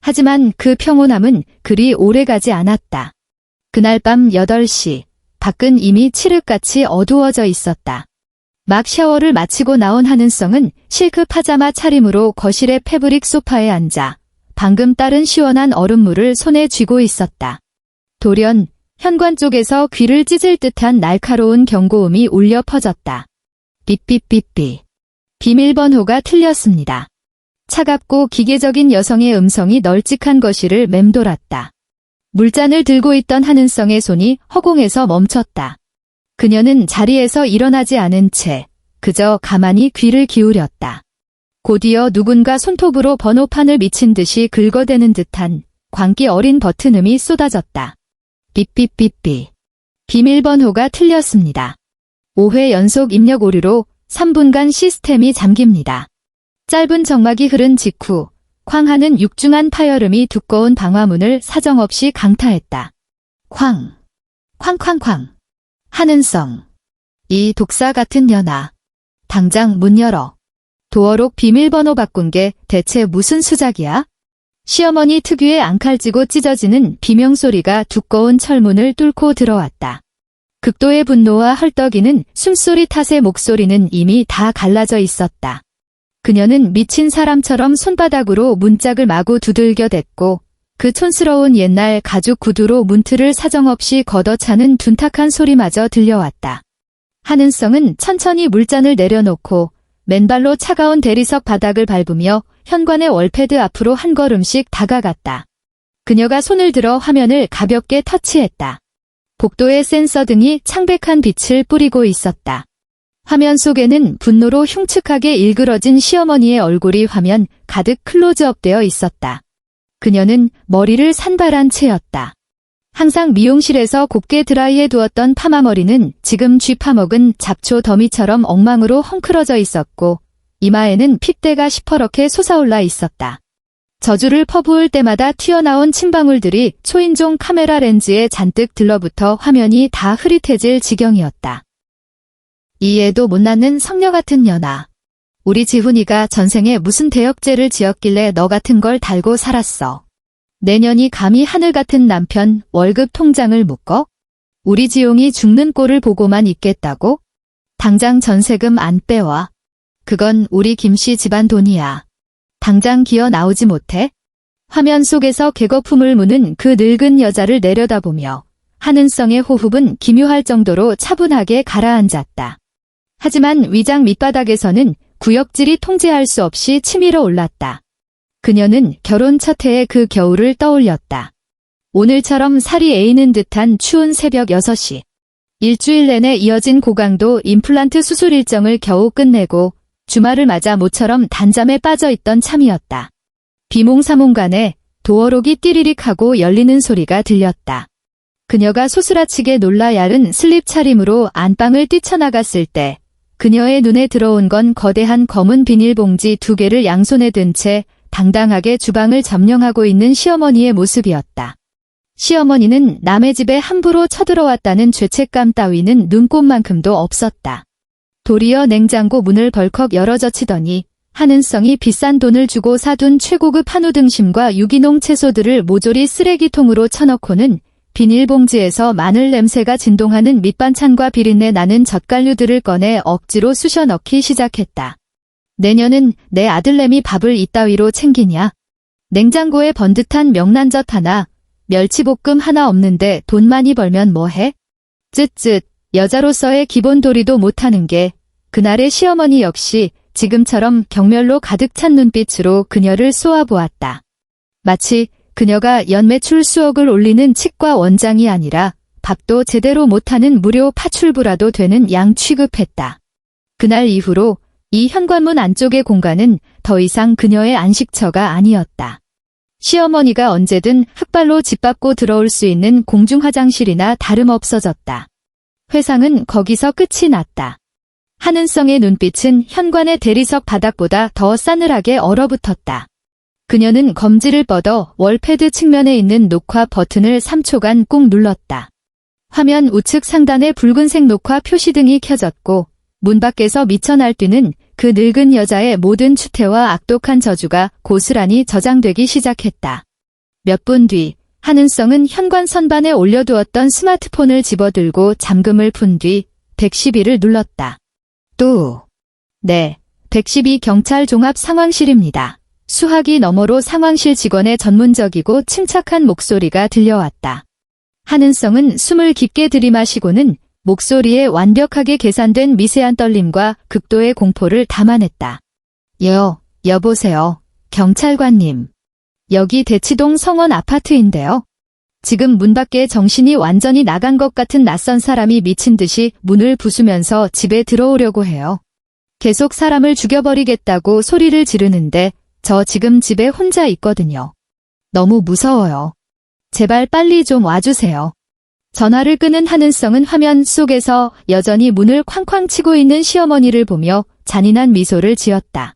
하지만 그 평온함은 그리 오래가지 않았다. 그날 밤 8시, 밖은 이미 칠흑같이 어두워져 있었다. 막 샤워를 마치고 나온 한은성은 실크 파자마 차림으로 거실의 패브릭 소파에 앉아 방금 따른 시원한 얼음물을 손에 쥐고 있었다. 돌연 현관 쪽에서 귀를 찢을 듯한 날카로운 경고음이 울려 퍼졌다. 삐삐삐삐. 비밀번호가 틀렸습니다. 차갑고 기계적인 여성의 음성이 널찍한 거실을 맴돌았다. 물잔을 들고 있던 한은성의 손이 허공에서 멈췄다. 그녀는 자리에서 일어나지 않은 채 그저 가만히 귀를 기울였다. 곧이어 누군가 손톱으로 번호판을 미친 듯이 긁어대는 듯한 광기 어린 버튼음이 쏟아졌다. 삐삐삐삐. 비밀번호가 틀렸습니다. 5회 연속 입력 오류로 3분간 시스템이 잠깁니다. 짧은 정막이 흐른 직후 쾅하는 육중한 파열음이 두꺼운 방화문을 사정없이 강타했다. 쾅. 쾅쾅쾅. 한은성. 이 독사 같은 년아. 당장 문 열어. 도어록 비밀번호 바꾼 게 대체 무슨 수작이야? 시어머니 특유의 앙칼지고 찢어지는 비명소리가 두꺼운 철문을 뚫고 들어왔다. 극도의 분노와 헐떡이는 숨소리 탓에 목소리는 이미 다 갈라져 있었다. 그녀는 미친 사람처럼 손바닥으로 문짝을 마구 두들겨댔고 그 촌스러운 옛날 가죽 구두로 문틀을 사정없이 걷어차는 둔탁한 소리마저 들려왔다. 한은성은 천천히 물잔을 내려놓고 맨발로 차가운 대리석 바닥을 밟으며 현관의 월패드 앞으로 한 걸음씩 다가갔다. 그녀가 손을 들어 화면을 가볍게 터치했다. 복도의 센서 등이 창백한 빛을 뿌리고 있었다. 화면 속에는 분노로 흉측하게 일그러진 시어머니의 얼굴이 화면 가득 클로즈업되어 있었다. 그녀는 머리를 산발한 채였다. 항상 미용실에서 곱게 드라이해 두었던 파마머리는 지금 쥐파먹은 잡초 더미처럼 엉망으로 헝클어져 있었고 이마에는 핏대가 시퍼렇게 솟아올라 있었다. 저주를 퍼부을 때마다 튀어나온 침방울들이 초인종 카메라 렌즈에 잔뜩 들러붙어 화면이 다 흐릿해질 지경이었다. 이해도 못 낳는 성녀 같은 년아. 우리 지훈이가 전생에 무슨 대역죄를 지었길래 너 같은 걸 달고 살았어. 내년이 감히 하늘 같은 남편 월급 통장을 묶어? 우리 지용이 죽는 꼴을 보고만 있겠다고? 당장 전세금 안 빼와. 그건 우리 김씨 집안 돈이야. 당장 기어 나오지 못해? 화면 속에서 개거품을 무는 그 늙은 여자를 내려다보며 한은성의 호흡은 기묘할 정도로 차분하게 가라앉았다. 하지만 위장 밑바닥에서는 구역질이 통제할 수 없이 치밀어 올랐다. 그녀는 결혼 첫 해의 그 겨울을 떠올렸다. 오늘처럼 살이 에이는 듯한 추운 새벽 6시. 일주일 내내 이어진 고강도 임플란트 수술 일정을 겨우 끝내고 주말을 맞아 모처럼 단잠에 빠져있던 참이었다. 비몽사몽간에 도어록이 띠리릭 하고 열리는 소리가 들렸다. 그녀가 소스라치게 놀라 야른 슬립 차림으로 안방을 뛰쳐나갔을 때 그녀의 눈에 들어온 건 거대한 검은 비닐봉지 2개를 양손에 든 채 당당하게 주방을 점령하고 있는 시어머니의 모습이었다. 시어머니는 남의 집에 함부로 쳐들어왔다는 죄책감 따위는 눈꼽만큼도 없었다. 도리어 냉장고 문을 벌컥 열어젖히더니 한은성이 비싼 돈을 주고 사둔 최고급 한우 등심과 유기농 채소들을 모조리 쓰레기통으로 쳐넣고는 비닐봉지에서 마늘 냄새가 진동하는 밑반찬과 비린내 나는 젓갈류들을 꺼내 억지로 쑤셔 넣기 시작했다. 내년은 내 아들내미 밥을 이따위로 챙기냐? 냉장고에 번듯한 명란젓 하나, 멸치볶음 하나 없는데 돈 많이 벌면 뭐해? 쯧쯧, 여자로서의 기본 도리도 못하는 게 그날의 시어머니 역시 지금처럼 경멸로 가득 찬 눈빛으로 그녀를 쏘아보았다. 마치 그녀가 연매출 수억을 올리는 치과 원장이 아니라 밥도 제대로 못하는 무료 파출부라도 되는 양 취급했다. 그날 이후로 이 현관문 안쪽의 공간은 더 이상 그녀의 안식처가 아니었다. 시어머니가 언제든 흑발로 짓밟고 들어올 수 있는 공중 화장실이나 다름없어졌다. 회상은 거기서 끝이 났다. 한은성의 눈빛은 현관의 대리석 바닥보다 더 싸늘하게 얼어붙었다. 그녀는 검지를 뻗어 월패드 측면에 있는 녹화 버튼을 3초간 꾹 눌렀다. 화면 우측 상단에 붉은색 녹화 표시등이 켜졌고 문 밖에서 미쳐 날뛰는 그 늙은 여자의 모든 추태와 악독한 저주가 고스란히 저장되기 시작했다. 몇 분 뒤 한은성은 현관 선반에 올려두었던 스마트폰을 집어들고 잠금을 푼 뒤 112를 눌렀다. 네, 112 경찰 종합 상황실입니다. 수화기 너머로 상황실 직원의 전문적이고 침착한 목소리가 들려왔다. 한은성은 숨을 깊게 들이마시고는 목소리에 완벽하게 계산된 미세한 떨림과 극도의 공포를 담아냈다. 여보세요. 경찰관님. 여기 대치동 성원 아파트인데요. 지금 문 밖에 정신이 완전히 나간 것 같은 낯선 사람이 미친 듯이 문을 부수면서 집에 들어오려고 해요. 계속 사람을 죽여버리겠다고 소리를 지르는데 저 지금 집에 혼자 있거든요. 너무 무서워요. 제발 빨리 좀 와주세요. 전화를 끄는 하는성은 화면 속에서 여전히 문을 쾅쾅 치고 있는 시어머니를 보며 잔인한 미소를 지었다.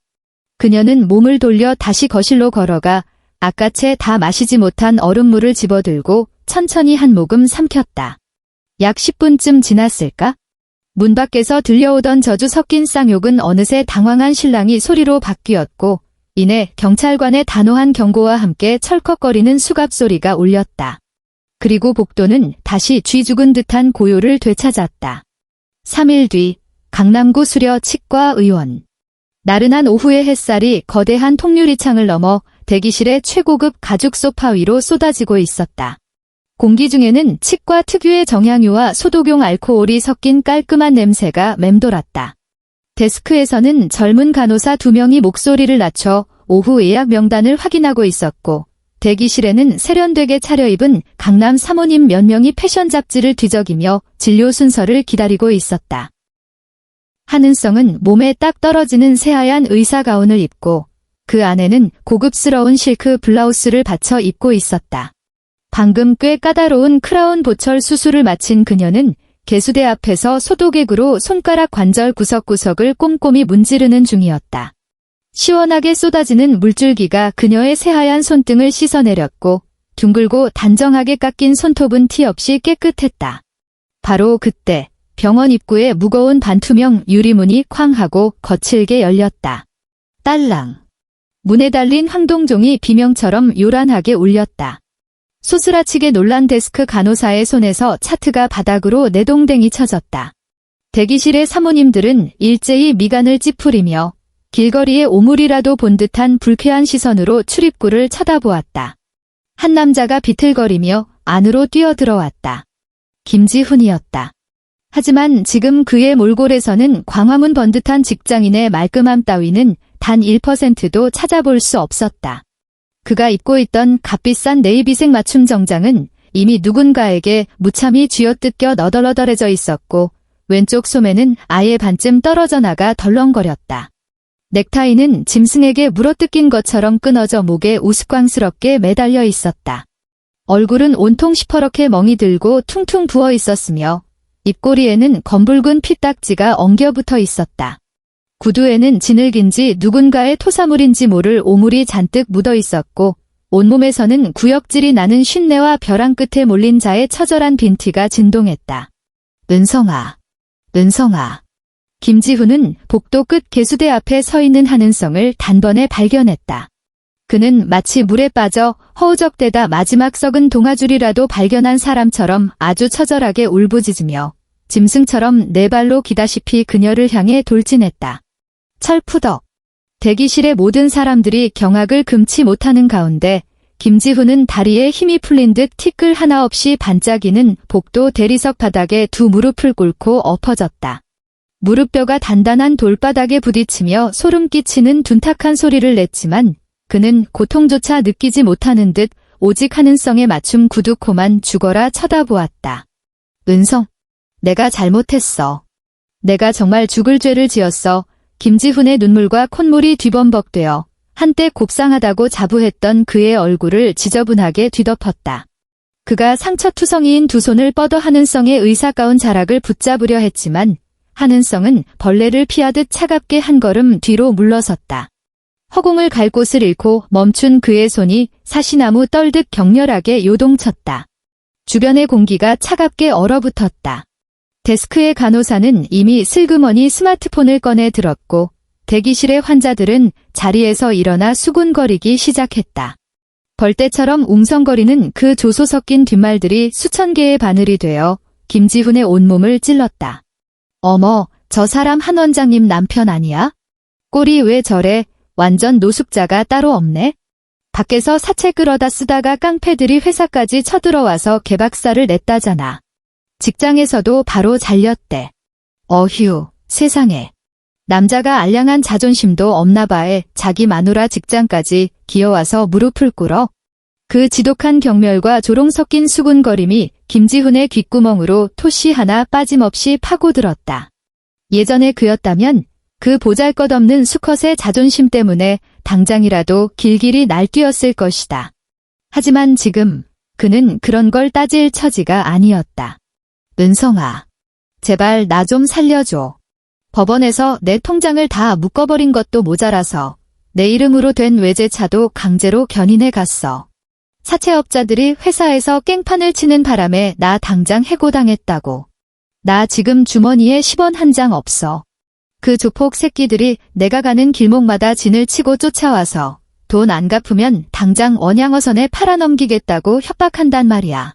그녀는 몸을 돌려 다시 거실로 걸어가 아까 채 다 마시지 못한 얼음물을 집어들고 천천히 한 모금 삼켰다. 약 10분쯤 지났을까? 문 밖에서 들려오던 저주 섞인 쌍욕은 어느새 당황한 신랑이 소리로 바뀌었고 이내 경찰관의 단호한 경고와 함께 철컥거리는 수갑 소리가 울렸다. 그리고 복도는 다시 쥐 죽은 듯한 고요를 되찾았다. 3일 뒤 강남구 수려 치과의원. 나른한 오후의 햇살이 거대한 통유리창을 넘어 대기실의 최고급 가죽 소파 위로 쏟아지고 있었다. 공기 중에는 치과 특유의 정향유와 소독용 알코올이 섞인 깔끔한 냄새가 맴돌았다. 데스크에서는 젊은 간호사 2명이 목소리를 낮춰 오후 예약 명단을 확인하고 있었고 대기실에는 세련되게 차려입은 강남 사모님 몇 명이 패션 잡지를 뒤적이며 진료 순서를 기다리고 있었다. 하는성은 몸에 딱 떨어지는 새하얀 의사 가운을 입고 그 안에는 고급스러운 실크 블라우스를 받쳐 입고 있었다. 방금 꽤 까다로운 크라운 보철 수술을 마친 그녀는 개수대 앞에서 소독액으로 손가락 관절 구석구석을 꼼꼼히 문지르는 중이었다. 시원하게 쏟아지는 물줄기가 그녀의 새하얀 손등을 씻어내렸고 둥글고 단정하게 깎인 손톱은 티 없이 깨끗했다. 바로 그때 병원 입구에 무거운 반투명 유리문이 쾅 하고 거칠게 열렸다. 딸랑. 문에 달린 황동종이 비명처럼 요란하게 울렸다. 소스라치게 놀란 데스크 간호사의 손에서 차트가 바닥으로 내동댕이 쳐졌다. 대기실의 사모님들은 일제히 미간을 찌푸리며 길거리에 오물이라도 본 듯한 불쾌한 시선으로 출입구를 쳐다보았다. 한 남자가 비틀거리며 안으로 뛰어들어왔다. 김지훈이었다. 하지만 지금 그의 몰골에서는 광화문 번듯한 직장인의 말끔함 따위는 단 1%도 찾아볼 수 없었다. 그가 입고 있던 값비싼 네이비색 맞춤 정장은 이미 누군가에게 무참히 쥐어뜯겨 너덜너덜해져 있었고 왼쪽 소매는 아예 반쯤 떨어져 나가 덜렁거렸다. 넥타이는 짐승에게 물어뜯긴 것처럼 끊어져 목에 우스꽝스럽게 매달려 있었다. 얼굴은 온통 시퍼렇게 멍이 들고 퉁퉁 부어 있었으며 입꼬리에는 검붉은 피딱지가 엉겨붙어 있었다. 구두에는 지늘긴지 누군가의 토사물인지 모를 오물이 잔뜩 묻어 있었고 온몸에서는 구역질이 나는 쉰내와 벼랑 끝에 몰린 자의 처절한 빈티가 진동했다. 은성아, 은성아. 김지훈은 복도 끝 개수대 앞에 서 있는 하는성을 단번에 발견했다. 그는 마치 물에 빠져 허우적대다 마지막 썩은 동아줄이라도 발견한 사람처럼 아주 처절하게 울부짖으며 짐승처럼 네 발로 기다시피 그녀를 향해 돌진했다. 철푸덕. 대기실의 모든 사람들이 경악을 금치 못하는 가운데 김지훈은 다리에 힘이 풀린 듯 티끌 하나 없이 반짝이는 복도 대리석 바닥에 두 무릎을 꿇고 엎어졌다. 무릎뼈가 단단한 돌바닥에 부딪히며 소름 끼치는 둔탁한 소리를 냈지만 그는 고통조차 느끼지 못하는 듯 오직 하는성에 맞춤 구두코만 죽어라 쳐다보았다. 은성, 내가 잘못했어. 내가 정말 죽을 죄를 지었어. 김지훈의 눈물과 콧물이 뒤범벅되어 한때 곱상하다고 자부했던 그의 얼굴을 지저분하게 뒤덮었다. 그가 상처투성이인 두 손을 뻗어 하는성의 의사가운 자락을 붙잡으려 했지만 하는성은 벌레를 피하듯 차갑게 한 걸음 뒤로 물러섰다. 허공을 갈 곳을 잃고 멈춘 그의 손이 사시나무 떨듯 격렬하게 요동쳤다. 주변의 공기가 차갑게 얼어붙었다. 데스크의 간호사는 이미 슬그머니 스마트폰을 꺼내 들었고 대기실의 환자들은 자리에서 일어나 수군거리기 시작했다. 벌떼처럼 웅성거리는 그 조소 섞인 뒷말들이 수천 개의 바늘이 되어 김지훈의 온몸을 찔렀다. 어머, 저 사람 한 원장님 남편 아니야? 꼴이 왜 저래? 완전 노숙자가 따로 없네? 밖에서 사채 끌어다 쓰다가 깡패들이 회사까지 쳐들어와서 개박살을 냈다잖아. 직장에서도 바로 잘렸대. 어휴, 세상에. 남자가 알량한 자존심도 없나 봐에 자기 마누라 직장까지 기어와서 무릎을 꿇어. 그 지독한 경멸과 조롱 섞인 수군거림이 김지훈의 귓구멍으로 토시 하나 빠짐없이 파고들었다. 예전에 그였다면 그 보잘것없는 수컷의 자존심 때문에 당장이라도 길길이 날뛰었을 것이다. 하지만 지금 그는 그런 걸 따질 처지가 아니었다. 은성아, 제발 나 좀 살려줘. 법원에서 내 통장을 다 묶어버린 것도 모자라서 내 이름으로 된 외제차도 강제로 견인해 갔어. 사채업자들이 회사에서 깽판을 치는 바람에 나 당장 해고당했다고. 나 지금 주머니에 10원 한 장 없어. 그 조폭 새끼들이 내가 가는 길목마다 진을 치고 쫓아와서 돈 안 갚으면 당장 언양어선에 팔아넘기겠다고 협박한단 말이야.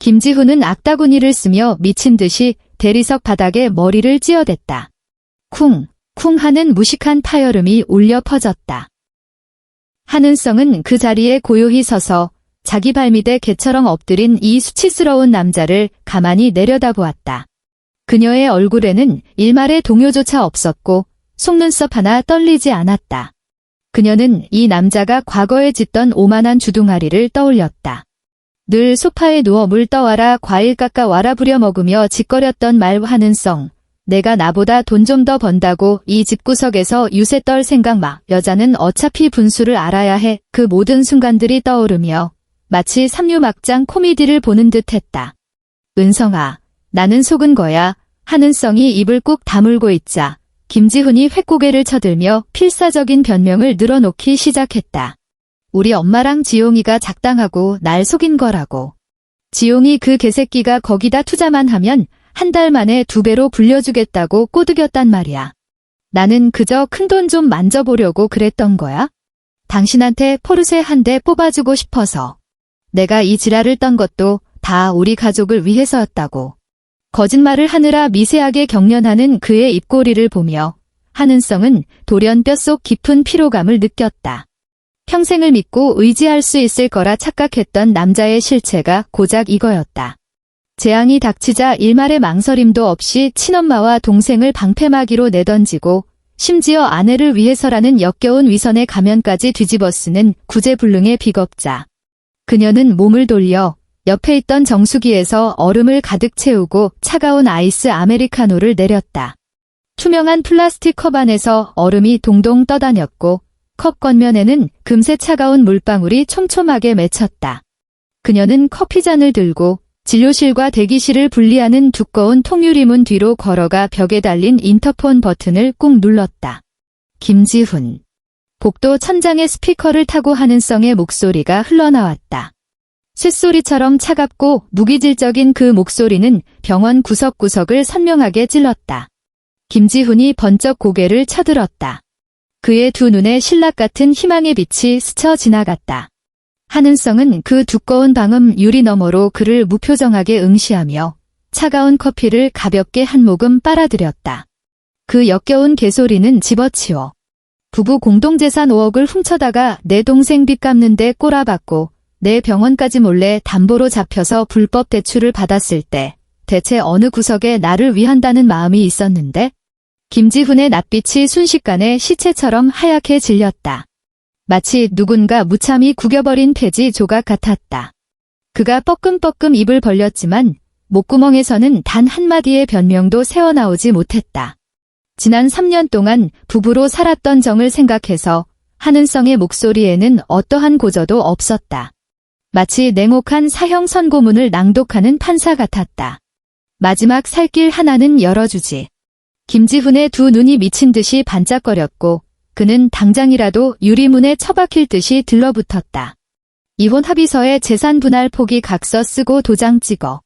김지훈은 악다구니를 쓰며 미친 듯이 대리석 바닥에 머리를 찧어댔다. 쿵, 쿵 하는 무식한 파열음이 울려 퍼졌다. 한은성은 그 자리에 고요히 서서 자기 발밑에 개처럼 엎드린 이 수치스러운 남자를 가만히 내려다보았다. 그녀의 얼굴에는 일말의 동요조차 없었고 속눈썹 하나 떨리지 않았다. 그녀는 이 남자가 과거에 짓던 오만한 주둥아리를 떠올렸다. 늘 소파에 누워 물 떠와라 과일 깎아 와라 부려먹으며 짓거렸던 말 한은성. 내가 나보다 돈 좀 더 번다고 이 집구석에서 유세 떨 생각 마. 여자는 어차피 분수를 알아야 해. 그 모든 순간들이 떠오르며 마치 삼류막장 코미디를 보는 듯 했다. 은성아, 나는 속은 거야. 한은성이 입을 꾹 다물고 있자 김지훈이 횟고개를 쳐들며 필사적인 변명을 늘어놓기 시작했다. 우리 엄마랑 지용이가 작당하고 날 속인 거라고. 지용이 그 개새끼가 거기다 투자만 하면 한 달 만에 2배로 불려주겠다고 꼬드겼단 말이야. 나는 그저 큰돈 좀 만져보려고 그랬던 거야. 당신한테 포르쉐 한 대 뽑아주고 싶어서. 내가 이 지랄을 떤 것도 다 우리 가족을 위해서였다고. 거짓말을 하느라 미세하게 경련하는 그의 입꼬리를 보며 한은성은 돌연 뼛속 깊은 피로감을 느꼈다. 평생을 믿고 의지할 수 있을 거라 착각했던 남자의 실체가 고작 이거였다. 재앙이 닥치자 일말의 망설임도 없이 친엄마와 동생을 방패막이로 내던지고 심지어 아내를 위해서라는 역겨운 위선의 가면까지 뒤집어쓰는 구제불능의 비겁자. 그녀는 몸을 돌려 옆에 있던 정수기에서 얼음을 가득 채우고 차가운 아이스 아메리카노를 내렸다. 투명한 플라스틱 컵 안에서 얼음이 동동 떠다녔고 컵 겉면에는 금세 차가운 물방울이 촘촘하게 맺혔다. 그녀는 커피잔을 들고 진료실과 대기실을 분리하는 두꺼운 통유리문 뒤로 걸어가 벽에 달린 인터폰 버튼을 꾹 눌렀다. 김지훈. 복도 천장의 스피커를 타고 한은성의 목소리가 흘러나왔다. 쇳소리처럼 차갑고 무기질적인 그 목소리는 병원 구석구석을 선명하게 찔렀다. 김지훈이 번쩍 고개를 쳐들었다. 그의 두 눈에 신락 같은 희망의 빛이 스쳐 지나갔다. 한은성은 그 두꺼운 방음 유리 너머로 그를 무표정하게 응시하며 차가운 커피를 가볍게 한 모금 빨아들였다. 그 역겨운 개소리는 집어치워. 부부 공동재산 5억을 훔쳐다가 내 동생 빚 갚는데 꼬라박고 내 병원까지 몰래 담보로 잡혀서 불법 대출을 받았을 때 대체 어느 구석에 나를 위한다는 마음이 있었는데? 김지훈의 낯빛이 순식간에 시체처럼 하얗게 질렸다. 마치 누군가 무참히 구겨버린 폐지 조각 같았다. 그가 뻐끔뻐끔 입을 벌렸지만 목구멍에서는 단 한마디의 변명도 새어나오지 못했다. 지난 3년 동안 부부로 살았던 정을 생각해서 한은성의 목소리에는 어떠한 고저도 없었다. 마치 냉혹한 사형 선고문을 낭독하는 판사 같았다. 마지막 살길 하나는 열어주지. 김지훈의 두 눈이 미친 듯이 반짝거렸고 그는 당장이라도 유리문에 처박힐 듯이 들러붙었다. 이혼 합의서에 재산 분할 포기 각서 쓰고 도장 찍어.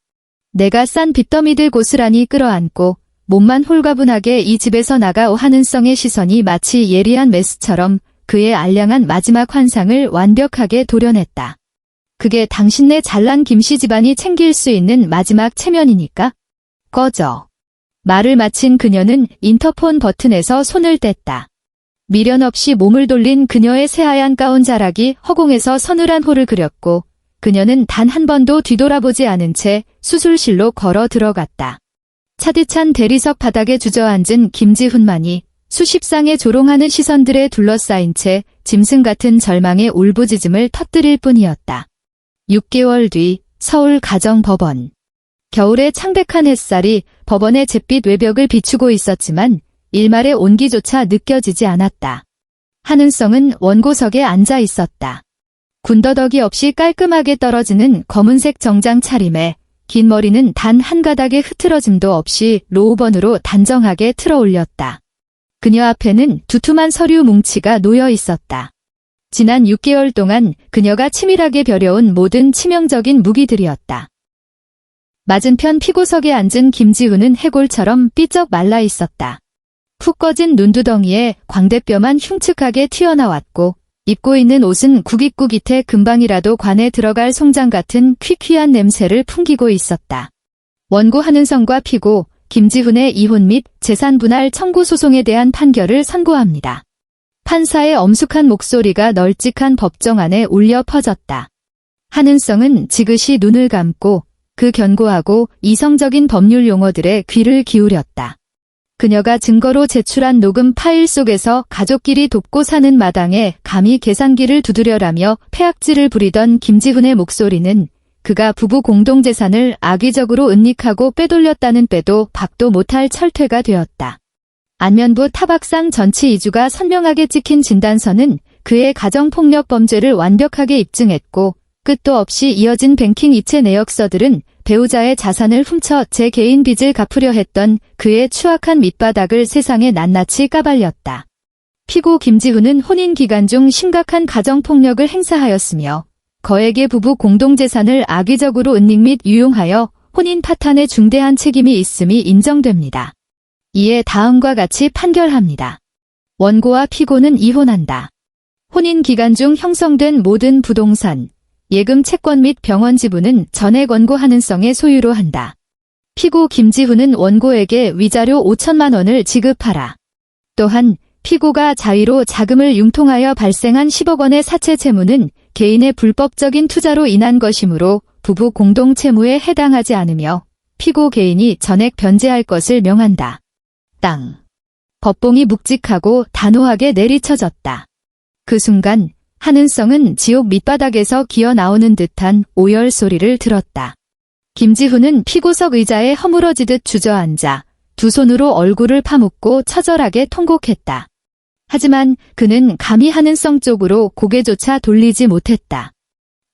내가 싼 빚더미들 고스란히 끌어안고 몸만 홀가분하게 이 집에서 나가오. 한은성의 시선이 마치 예리한 메스처럼 그의 알량한 마지막 환상을 완벽하게 도려냈다. 그게 당신네 잘난 김씨 집안이 챙길 수 있는 마지막 체면이니까? 꺼져. 말을 마친 그녀는 인터폰 버튼에서 손을 뗐다. 미련 없이 몸을 돌린 그녀의 새하얀 가운 자락이 허공에서 서늘한 호를 그렸고 그녀는 단 한 번도 뒤돌아보지 않은 채 수술실로 걸어 들어갔다. 차디찬 대리석 바닥에 주저앉은 김지훈만이 수십 쌍의 조롱하는 시선들에 둘러싸인 채 짐승 같은 절망의 울부짖음을 터뜨릴 뿐이었다. 6개월 뒤 서울 가정법원. 겨울의 창백한 햇살이 법원의 잿빛 외벽을 비추고 있었지만 일말의 온기조차 느껴지지 않았다. 한은성은 원고석에 앉아 있었다. 군더더기 없이 깔끔하게 떨어지는 검은색 정장 차림에 긴 머리는 단 한 가닥의 흐트러짐도 없이 로우번으로 단정하게 틀어 올렸다. 그녀 앞에는 두툼한 서류 뭉치가 놓여 있었다. 지난 6개월 동안 그녀가 치밀하게 벼려온 모든 치명적인 무기들이었다. 맞은편 피고석에 앉은 김지훈은 해골처럼 삐쩍 말라 있었다. 푹 꺼진 눈두덩이에 광대뼈만 흉측하게 튀어나왔고 입고 있는 옷은 구깃구깃해 금방이라도 관에 들어갈 송장 같은 퀴퀴한 냄새를 풍기고 있었다. 원고 한은성과 피고 김지훈의 이혼 및 재산 분할 청구 소송에 대한 판결을 선고합니다. 판사의 엄숙한 목소리가 널찍한 법정 안에 울려 퍼졌다. 한은성은 지그시 눈을 감고 그 견고하고 이성적인 법률 용어들에 귀를 기울였다. 그녀가 증거로 제출한 녹음 파일 속에서 가족끼리 돕고 사는 마당에 감히 계산기를 두드려라며 패악질을 부리던 김지훈의 목소리는 그가 부부 공동재산을 악의적으로 은닉하고 빼돌렸다는 빼도 박도 못할 철퇴가 되었다. 안면부 타박상 전치 2주가 선명하게 찍힌 진단서는 그의 가정폭력 범죄를 완벽하게 입증했고 끝도 없이 이어진 뱅킹 이체 내역서들은 배우자의 자산을 훔쳐 제 개인 빚을 갚으려 했던 그의 추악한 밑바닥을 세상에 낱낱이 까발렸다. 피고 김지훈은 혼인 기간 중 심각한 가정폭력을 행사하였으며 거액의 부부 공동재산을 악의적으로 은닉 및 유용하여 혼인 파탄에 중대한 책임이 있음이 인정됩니다. 이에 다음과 같이 판결합니다. 원고와 피고는 이혼한다. 혼인 기간 중 형성된 모든 부동산, 예금 채권 및 병원 지분은 전액 원고 한은성의 소유로 한다. 피고 김지훈은 원고에게 위자료 5천만 원을 지급하라. 또한 피고가 자의로 자금을 융통하여 발생한 10억 원의 사채 채무는 개인의 불법적인 투자로 인한 것이므로 부부 공동 채무에 해당하지 않으며 피고 개인이 전액 변제할 것을 명한다. 땅. 법봉이 묵직하고 단호하게 내리쳐졌다. 그 순간 한은성은 지옥 밑바닥에서 기어 나오는 듯한 오열 소리를 들었다. 김지훈은 피고석 의자에 허물어지듯 주저앉아 두 손으로 얼굴을 파묻고 처절하게 통곡했다. 하지만 그는 감히 한은성 쪽으로 고개조차 돌리지 못했다.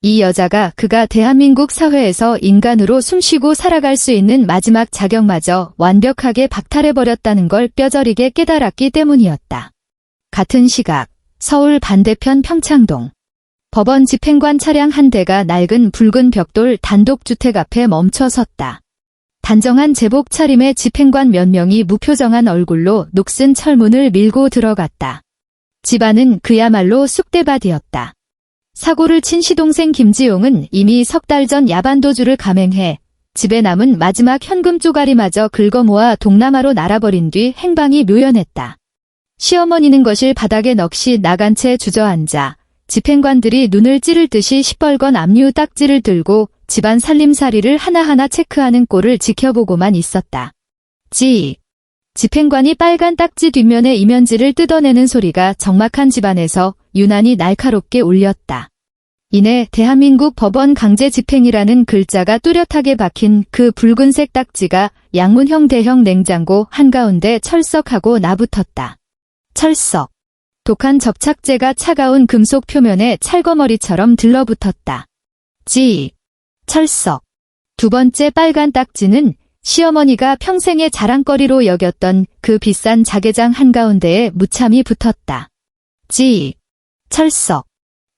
이 여자가 그가 대한민국 사회에서 인간으로 숨쉬고 살아갈 수 있는 마지막 자격마저 완벽하게 박탈해버렸다는 걸 뼈저리게 깨달았기 때문이었다. 같은 시각 서울 반대편 평창동. 법원 집행관 차량 한 대가 낡은 붉은 벽돌 단독주택 앞에 멈춰 섰다. 단정한 제복 차림의 집행관 몇 명이 무표정한 얼굴로 녹슨 철문을 밀고 들어갔다. 집안은 그야말로 쑥대밭이었다. 사고를 친 시동생 김지용은 이미 석 달 전 야반도주를 감행해 집에 남은 마지막 현금 쪼가리마저 긁어모아 동남아로 날아버린 뒤 행방이 묘연했다. 시어머니는 거실 바닥에 넋이 나간 채 주저앉아 집행관들이 눈을 찌를 듯이 시뻘건 압류 딱지를 들고 집안 살림살이를 하나하나 체크하는 꼴을 지켜보고만 있었다. 지. 집행관이 빨간 딱지 뒷면의 이면지를 뜯어내는 소리가 적막한 집안에서 유난히 날카롭게 울렸다. 이내 대한민국 법원 강제 집행이라는 글자가 뚜렷하게 박힌 그 붉은색 딱지가 양문형 대형 냉장고 한가운데 철썩하고 나붙었다. 철썩. 독한 접착제가 차가운 금속 표면에 찰거머리처럼 들러붙었다. 지. 철썩. 두 번째 빨간 딱지는 시어머니가 평생의 자랑거리로 여겼던 그 비싼 자개장 한가운데에 무참히 붙었다. 지. 철썩.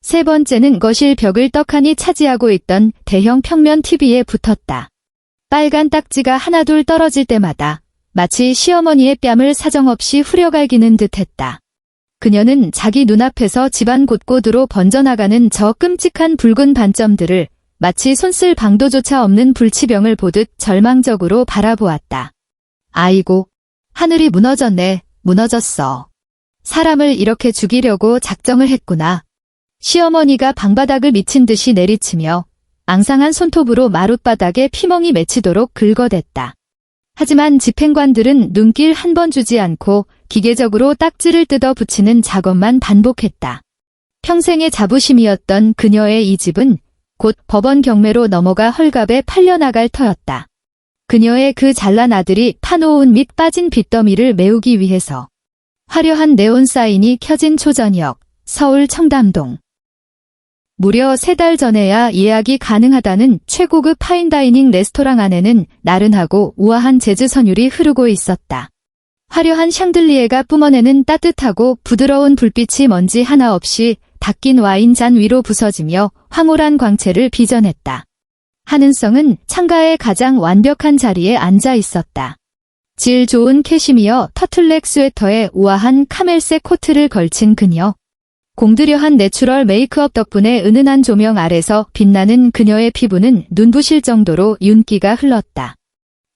세 번째는 거실 벽을 떡하니 차지하고 있던 대형 평면 TV에 붙었다. 빨간 딱지가 하나둘 떨어질 때마다 마치 시어머니의 뺨을 사정없이 후려갈기는 듯했다. 그녀는 자기 눈앞에서 집안 곳곳으로 번져나가는 저 끔찍한 붉은 반점들을 마치 손쓸 방도조차 없는 불치병을 보듯 절망적으로 바라보았다. 아이고, 하늘이 무너졌네, 무너졌어. 사람을 이렇게 죽이려고 작정을 했구나. 시어머니가 방바닥을 미친 듯이 내리치며 앙상한 손톱으로 마룻바닥에 피멍이 맺히도록 긁어댔다. 하지만 집행관들은 눈길 한 번 주지 않고 기계적으로 딱지를 뜯어 붙이는 작업만 반복했다. 평생의 자부심이었던 그녀의 이 집은 곧 법원 경매로 넘어가 헐값에 팔려나갈 터였다. 그녀의 그 잘난 아들이 파놓은 및 빠진 빚더미를 메우기 위해서. 화려한 네온 사인이 켜진 초저녁, 서울 청담동. 무려 3달 전에야 예약이 가능하다는 최고급 파인다이닝 레스토랑 안에는 나른하고 우아한 재즈 선율이 흐르고 있었다. 화려한 샹들리에가 뿜어내는 따뜻하고 부드러운 불빛이 먼지 하나 없이 닦인 와인잔 위로 부서지며 황홀한 광채를 빚어냈다. 한은성은 창가의 가장 완벽한 자리에 앉아 있었다. 질 좋은 캐시미어 터틀넥 스웨터에 우아한 카멜색 코트를 걸친 그녀. 공들여한 내추럴 메이크업 덕분에 은은한 조명 아래서 빛나는 그녀의 피부는 눈부실 정도로 윤기가 흘렀다.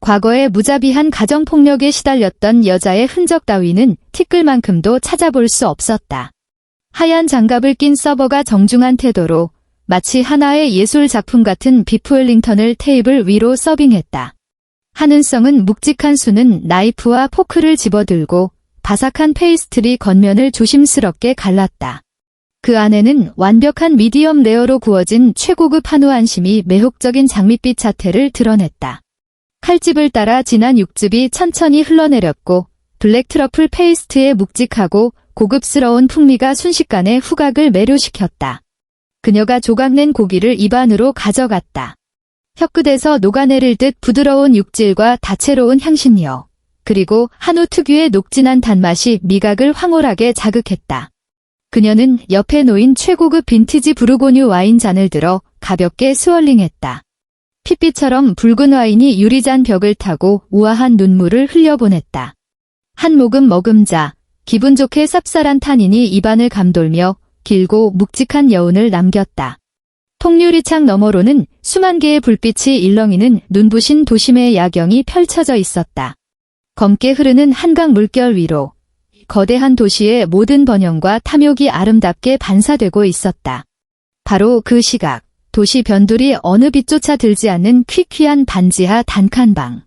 과거에 무자비한 가정폭력에 시달렸던 여자의 흔적 따위는 티끌만큼도 찾아볼 수 없었다. 하얀 장갑을 낀 서버가 정중한 태도로 마치 하나의 예술 작품 같은 비프 웰링턴을 테이블 위로 서빙했다. 한은성은 묵직한 수는 나이프와 포크를 집어들고 바삭한 페이스트리 겉면을 조심스럽게 갈랐다. 그 안에는 완벽한 미디엄 레어로 구워진 최고급 한우 안심이 매혹적인 장밋빛 자태를 드러냈다. 칼집을 따라 진한 육즙이 천천히 흘러내렸고 블랙 트러플 페이스트의 묵직하고 고급스러운 풍미가 순식간에 후각을 매료시켰다. 그녀가 조각낸 고기를 입안으로 가져갔다. 혀끝에서 녹아내릴 듯 부드러운 육질과 다채로운 향신료, 그리고 한우 특유의 녹진한 단맛이 미각을 황홀하게 자극했다. 그녀는 옆에 놓인 최고급 빈티지 부르고뉴 와인잔을 들어 가볍게 스월링했다. 핏빛처럼 붉은 와인이 유리잔 벽을 타고 우아한 눈물을 흘려보냈다. 한 모금 머금자, 기분 좋게 쌉쌀한 탄닌이 입안을 감돌며 길고 묵직한 여운을 남겼다. 통유리창 너머로는 수만 개의 불빛이 일렁이는 눈부신 도심의 야경이 펼쳐져 있었다. 검게 흐르는 한강 물결 위로 거대한 도시의 모든 번영과 탐욕이 아름답게 반사되고 있었다. 바로 그 시각, 도시 변두리 어느 빛조차 들지 않는 퀴퀴한 반지하 단칸방.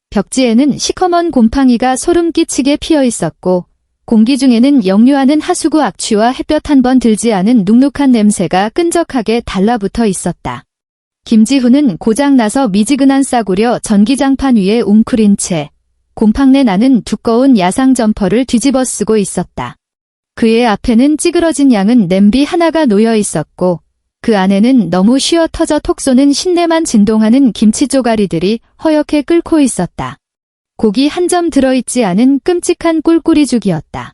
벽지에는 시커먼 곰팡이가 소름 끼치게 피어 있었고 공기 중에는 역류하는 하수구 악취와 햇볕 한 번 들지 않은 눅눅한 냄새가 끈적하게 달라붙어 있었다. 김지훈은 고장나서 미지근한 싸구려 전기장판 위에 웅크린 채 곰팡내 나는 두꺼운 야상 점퍼를 뒤집어 쓰고 있었다. 그의 앞에는 찌그러진 양은 냄비 하나가 놓여 있었고 그 안에는 너무 쉬어 터져 톡 쏘는 신내만 진동하는 김치 쪼가리들이 허옇게 끓고 있었다. 고기 한 점 들어있지 않은 끔찍한 꿀꿀이죽이었다.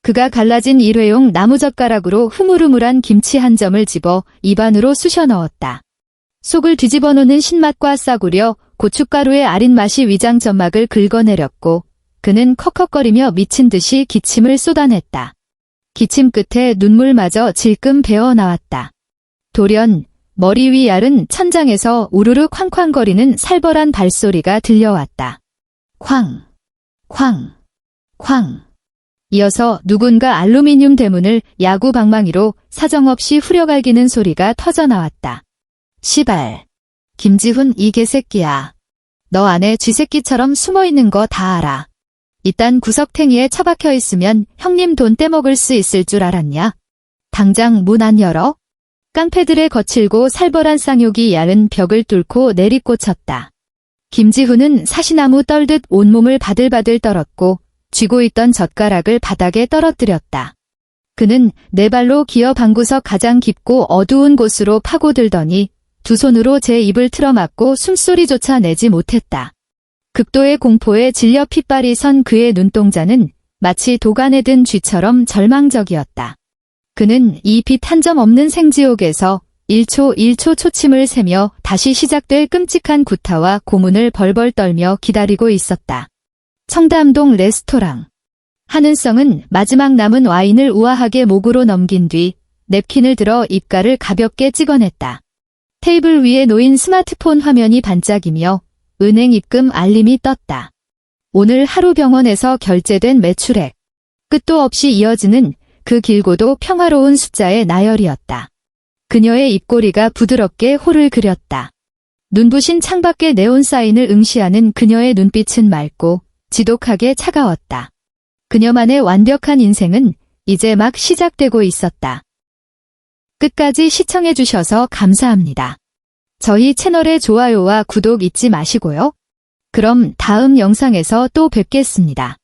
그가 갈라진 일회용 나무젓가락으로 흐물흐물한 김치 한 점을 집어 입안으로 쑤셔 넣었다. 속을 뒤집어 놓는 신맛과 싸구려 고춧가루의 아린 맛이 위장 점막을 긁어내렸고 그는 컥컥거리며 미친 듯이 기침을 쏟아냈다. 기침 끝에 눈물마저 질끔 배어 나왔다. 돌연 머리 위 얇은 천장에서 우르르 쾅쾅거리는 살벌한 발소리가 들려왔다. 쾅, 쾅, 쾅. 이어서 누군가 알루미늄 대문을 야구 방망이로 사정없이 후려갈기는 소리가 터져나왔다. 시발. 김지훈 이 개새끼야. 너 안에 쥐새끼처럼 숨어있는 거 다 알아. 이딴 구석탱이에 처박혀 있으면 형님 돈 떼먹을 수 있을 줄 알았냐? 당장 문 안 열어? 깡패들의 거칠고 살벌한 쌍욕이 얇은 벽을 뚫고 내리꽂혔다. 김지훈은 사시나무 떨듯 온몸을 바들바들 떨었고 쥐고 있던 젓가락을 바닥에 떨어뜨렸다. 그는 네 발로 기어 방구석 가장 깊고 어두운 곳으로 파고들더니 두 손으로 제 입을 틀어막고 숨소리조차 내지 못했다. 극도의 공포에 질려 핏발이 선 그의 눈동자는 마치 도간에 든 쥐처럼 절망적이었다. 그는 이 빛 한 점 없는 생지옥에서 1초 1초 초침을 세며 다시 시작될 끔찍한 구타와 고문을 벌벌 떨며 기다리고 있었다. 청담동 레스토랑. 한은성은 마지막 남은 와인을 우아하게 목으로 넘긴 뒤 냅킨을 들어 입가를 가볍게 찍어냈다. 테이블 위에 놓인 스마트폰 화면이 반짝이며 은행 입금 알림이 떴다. 오늘 하루 병원에서 결제된 매출액. 끝도 없이 이어지는 그 길고도 평화로운 숫자의 나열이었다. 그녀의 입꼬리가 부드럽게 호를 그렸다. 눈부신 창밖의 네온 사인을 응시하는 그녀의 눈빛은 맑고 지독하게 차가웠다. 그녀만의 완벽한 인생은 이제 막 시작되고 있었다. 끝까지 시청해주셔서 감사합니다. 저희 채널의 좋아요와 구독 잊지 마시고요. 그럼 다음 영상에서 또 뵙겠습니다.